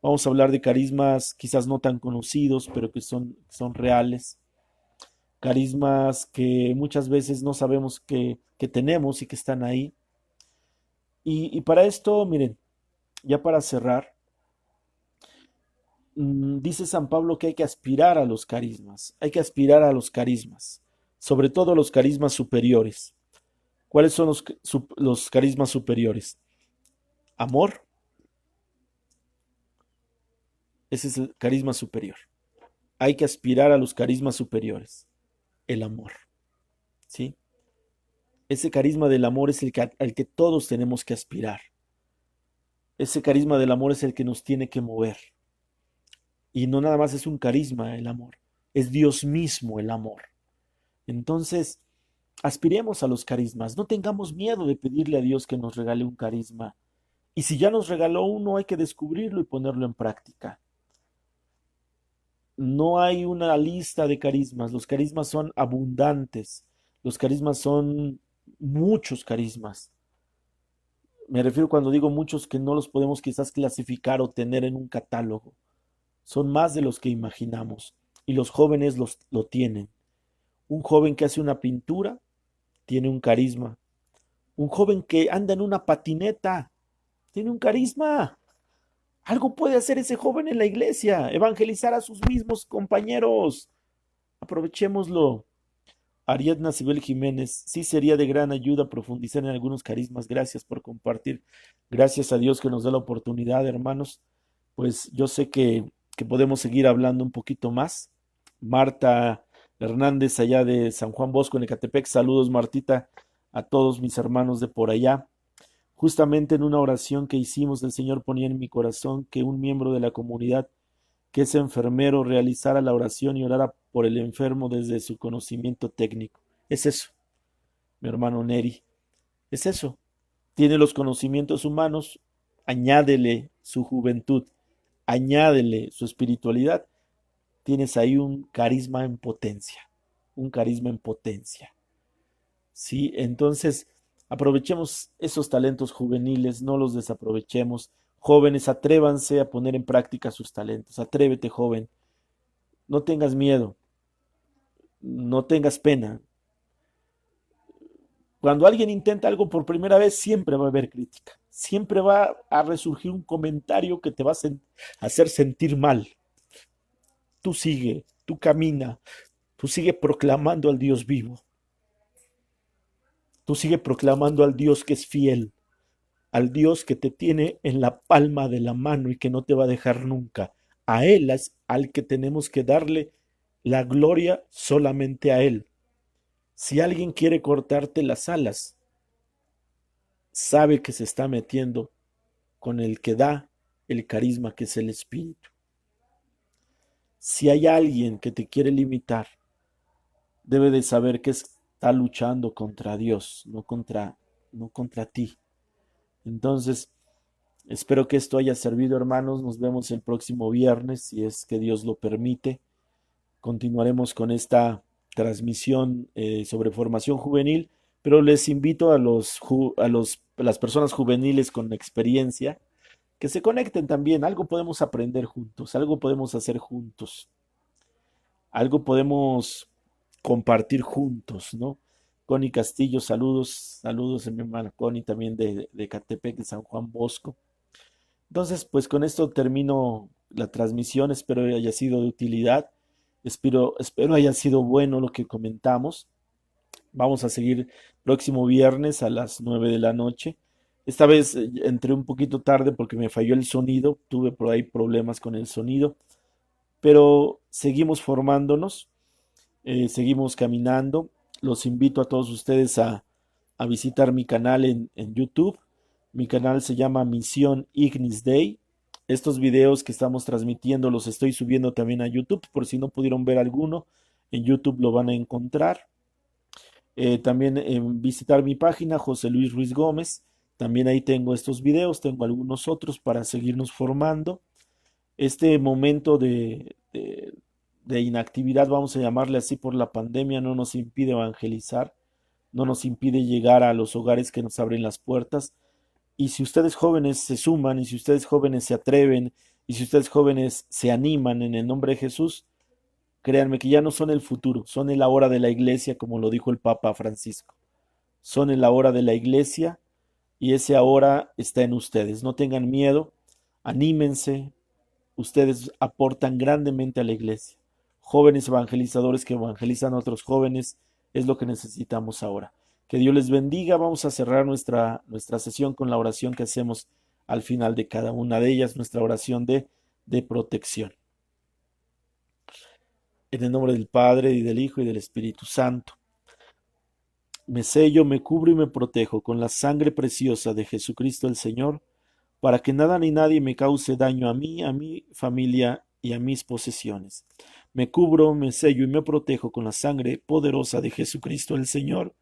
Vamos a hablar de carismas quizás no tan conocidos, pero que son reales. Carismas que muchas veces no sabemos que tenemos y que están ahí. Y para esto, miren, ya para cerrar, dice San Pablo que hay que aspirar a los carismas. Hay que aspirar a los carismas, sobre todo los carismas superiores. ¿Cuáles son los carismas superiores? Amor, ese es el carisma superior. Hay que aspirar a los carismas superiores. El amor, ¿sí? Ese carisma del amor es al que todos tenemos que aspirar. Ese carisma del amor es el que nos tiene que mover. Y no nada más es un carisma el amor, es Dios mismo el amor. Entonces, aspiremos a los carismas, no tengamos miedo de pedirle a Dios que nos regale un carisma. Y si ya nos regaló uno, hay que descubrirlo y ponerlo en práctica. No hay una lista de carismas, los carismas son abundantes, los carismas son muchos carismas. Me refiero cuando digo muchos que no los podemos quizás clasificar o tener en un catálogo. Son más de los que imaginamos y los jóvenes lo tienen. Un joven que hace una pintura tiene un carisma. Un joven que anda en una patineta tiene un carisma. Algo puede hacer ese joven en la iglesia, evangelizar a sus mismos compañeros. Aprovechémoslo. Ariadna Sibel Jiménez, sí sería de gran ayuda profundizar en algunos carismas. Gracias por compartir. Gracias a Dios que nos da la oportunidad, hermanos. Pues yo sé que podemos seguir hablando un poquito más. Marta Hernández, allá de San Juan Bosco, en Ecatepec. Saludos, Martita, a todos mis hermanos de por allá. Justamente en una oración que hicimos, el Señor ponía en mi corazón que un miembro de la comunidad que es enfermero realizara la oración y orara por el enfermo desde su conocimiento técnico. Es eso, mi hermano Neri, es eso. Tiene los conocimientos humanos, añádele su juventud, añádele su espiritualidad. Tienes ahí un carisma en potencia, un carisma en potencia. Sí, entonces aprovechemos esos talentos juveniles, no los desaprovechemos. Jóvenes, atrévanse a poner en práctica sus talentos. Atrévete, joven. No tengas miedo, no tengas pena. Cuando alguien intenta algo por primera vez, siempre va a haber crítica. Siempre va a resurgir un comentario que te va a hacer sentir mal. Tú sigue, tú camina, tú sigue proclamando al Dios vivo. Tú sigue proclamando al Dios que es fiel, al Dios que te tiene en la palma de la mano y que no te va a dejar nunca. A Él es al que tenemos que darle la gloria, solamente a Él. Si alguien quiere cortarte las alas, sabe que se está metiendo con el que da el carisma, que es el Espíritu. Si hay alguien que te quiere limitar, debe de saber que está luchando contra Dios, no contra ti. Entonces, espero que esto haya servido, hermanos. Nos vemos el próximo viernes, si es que Dios lo permite. Continuaremos con esta transmisión sobre formación juvenil, pero les invito a las personas juveniles con experiencia que se conecten también. Algo podemos aprender juntos, algo podemos hacer juntos, algo podemos compartir juntos, ¿no? Connie Castillo, saludos a mi hermana Connie también de Catepec, de San Juan Bosco. Entonces, pues con esto termino la transmisión, espero haya sido de utilidad, espero haya sido bueno lo que comentamos. Vamos a seguir próximo viernes a las 9 de la noche. Esta vez entré un poquito tarde porque me falló el sonido, tuve por ahí problemas con el sonido, pero seguimos formándonos, seguimos caminando. Los invito a todos ustedes a visitar mi canal en YouTube. Mi canal se llama Misión Ignis Day. Estos videos que estamos transmitiendo los estoy subiendo también a YouTube, por si no pudieron ver alguno, en YouTube lo van a encontrar. También visitar mi página, José Luis Ruiz Gómez. También ahí tengo estos videos, tengo algunos otros para seguirnos formando. Este momento de inactividad, vamos a llamarle así por la pandemia, no nos impide evangelizar, no nos impide llegar a los hogares que nos abren las puertas. Y si ustedes jóvenes se suman, y si ustedes jóvenes se atreven, y si ustedes jóvenes se animan en el nombre de Jesús, créanme que ya no son el futuro, son el ahora de la iglesia, como lo dijo el Papa Francisco. Son el ahora de la iglesia y ese ahora está en ustedes. No tengan miedo, anímense, ustedes aportan grandemente a la iglesia. Jóvenes evangelizadores que evangelizan a otros jóvenes es lo que necesitamos ahora. Que Dios les bendiga. Vamos a cerrar nuestra sesión con la oración que hacemos al final de cada una de ellas, nuestra oración de protección. En el nombre del Padre, y del Hijo, y del Espíritu Santo. Me sello, me cubro y me protejo con la sangre preciosa de Jesucristo el Señor, para que nada ni nadie me cause daño a mí, a mi familia y a mis posesiones. Me cubro, me sello y me protejo con la sangre poderosa de Jesucristo el Señor,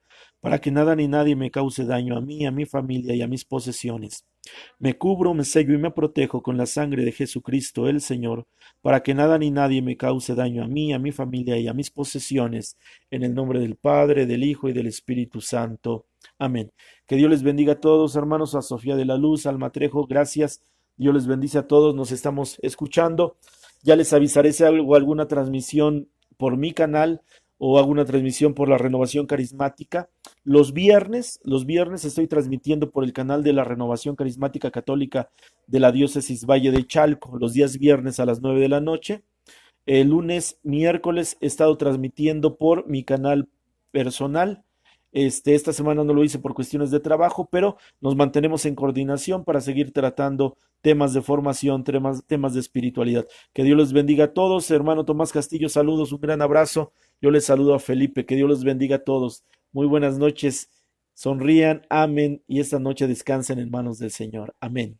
para que nada ni nadie me cause daño a mí, a mi familia y a mis posesiones. Me cubro, me sello y me protejo con la sangre de Jesucristo el Señor, para que nada ni nadie me cause daño a mí, a mi familia y a mis posesiones, en el nombre del Padre, del Hijo y del Espíritu Santo. Amén. Que Dios les bendiga a todos, hermanos, a Sofía de la Luz, al Matrejo, gracias. Dios les bendice a todos, nos estamos escuchando. Ya les avisaré si hago alguna transmisión por mi canal o hago una transmisión por la Renovación Carismática. Los viernes estoy transmitiendo por el canal de la Renovación Carismática Católica de la Diócesis Valle de Chalco, los días viernes a las 9 de la noche. El lunes, miércoles he estado transmitiendo por mi canal personal. Esta semana no lo hice por cuestiones de trabajo, pero nos mantenemos en coordinación para seguir tratando temas de formación, temas de espiritualidad. Que Dios les bendiga a todos. Hermano Tomás Castillo, saludos, un gran abrazo. Yo les saludo a Felipe. Que Dios les bendiga a todos. Muy buenas noches. Sonrían, amen y esta noche descansen en manos del Señor. Amén.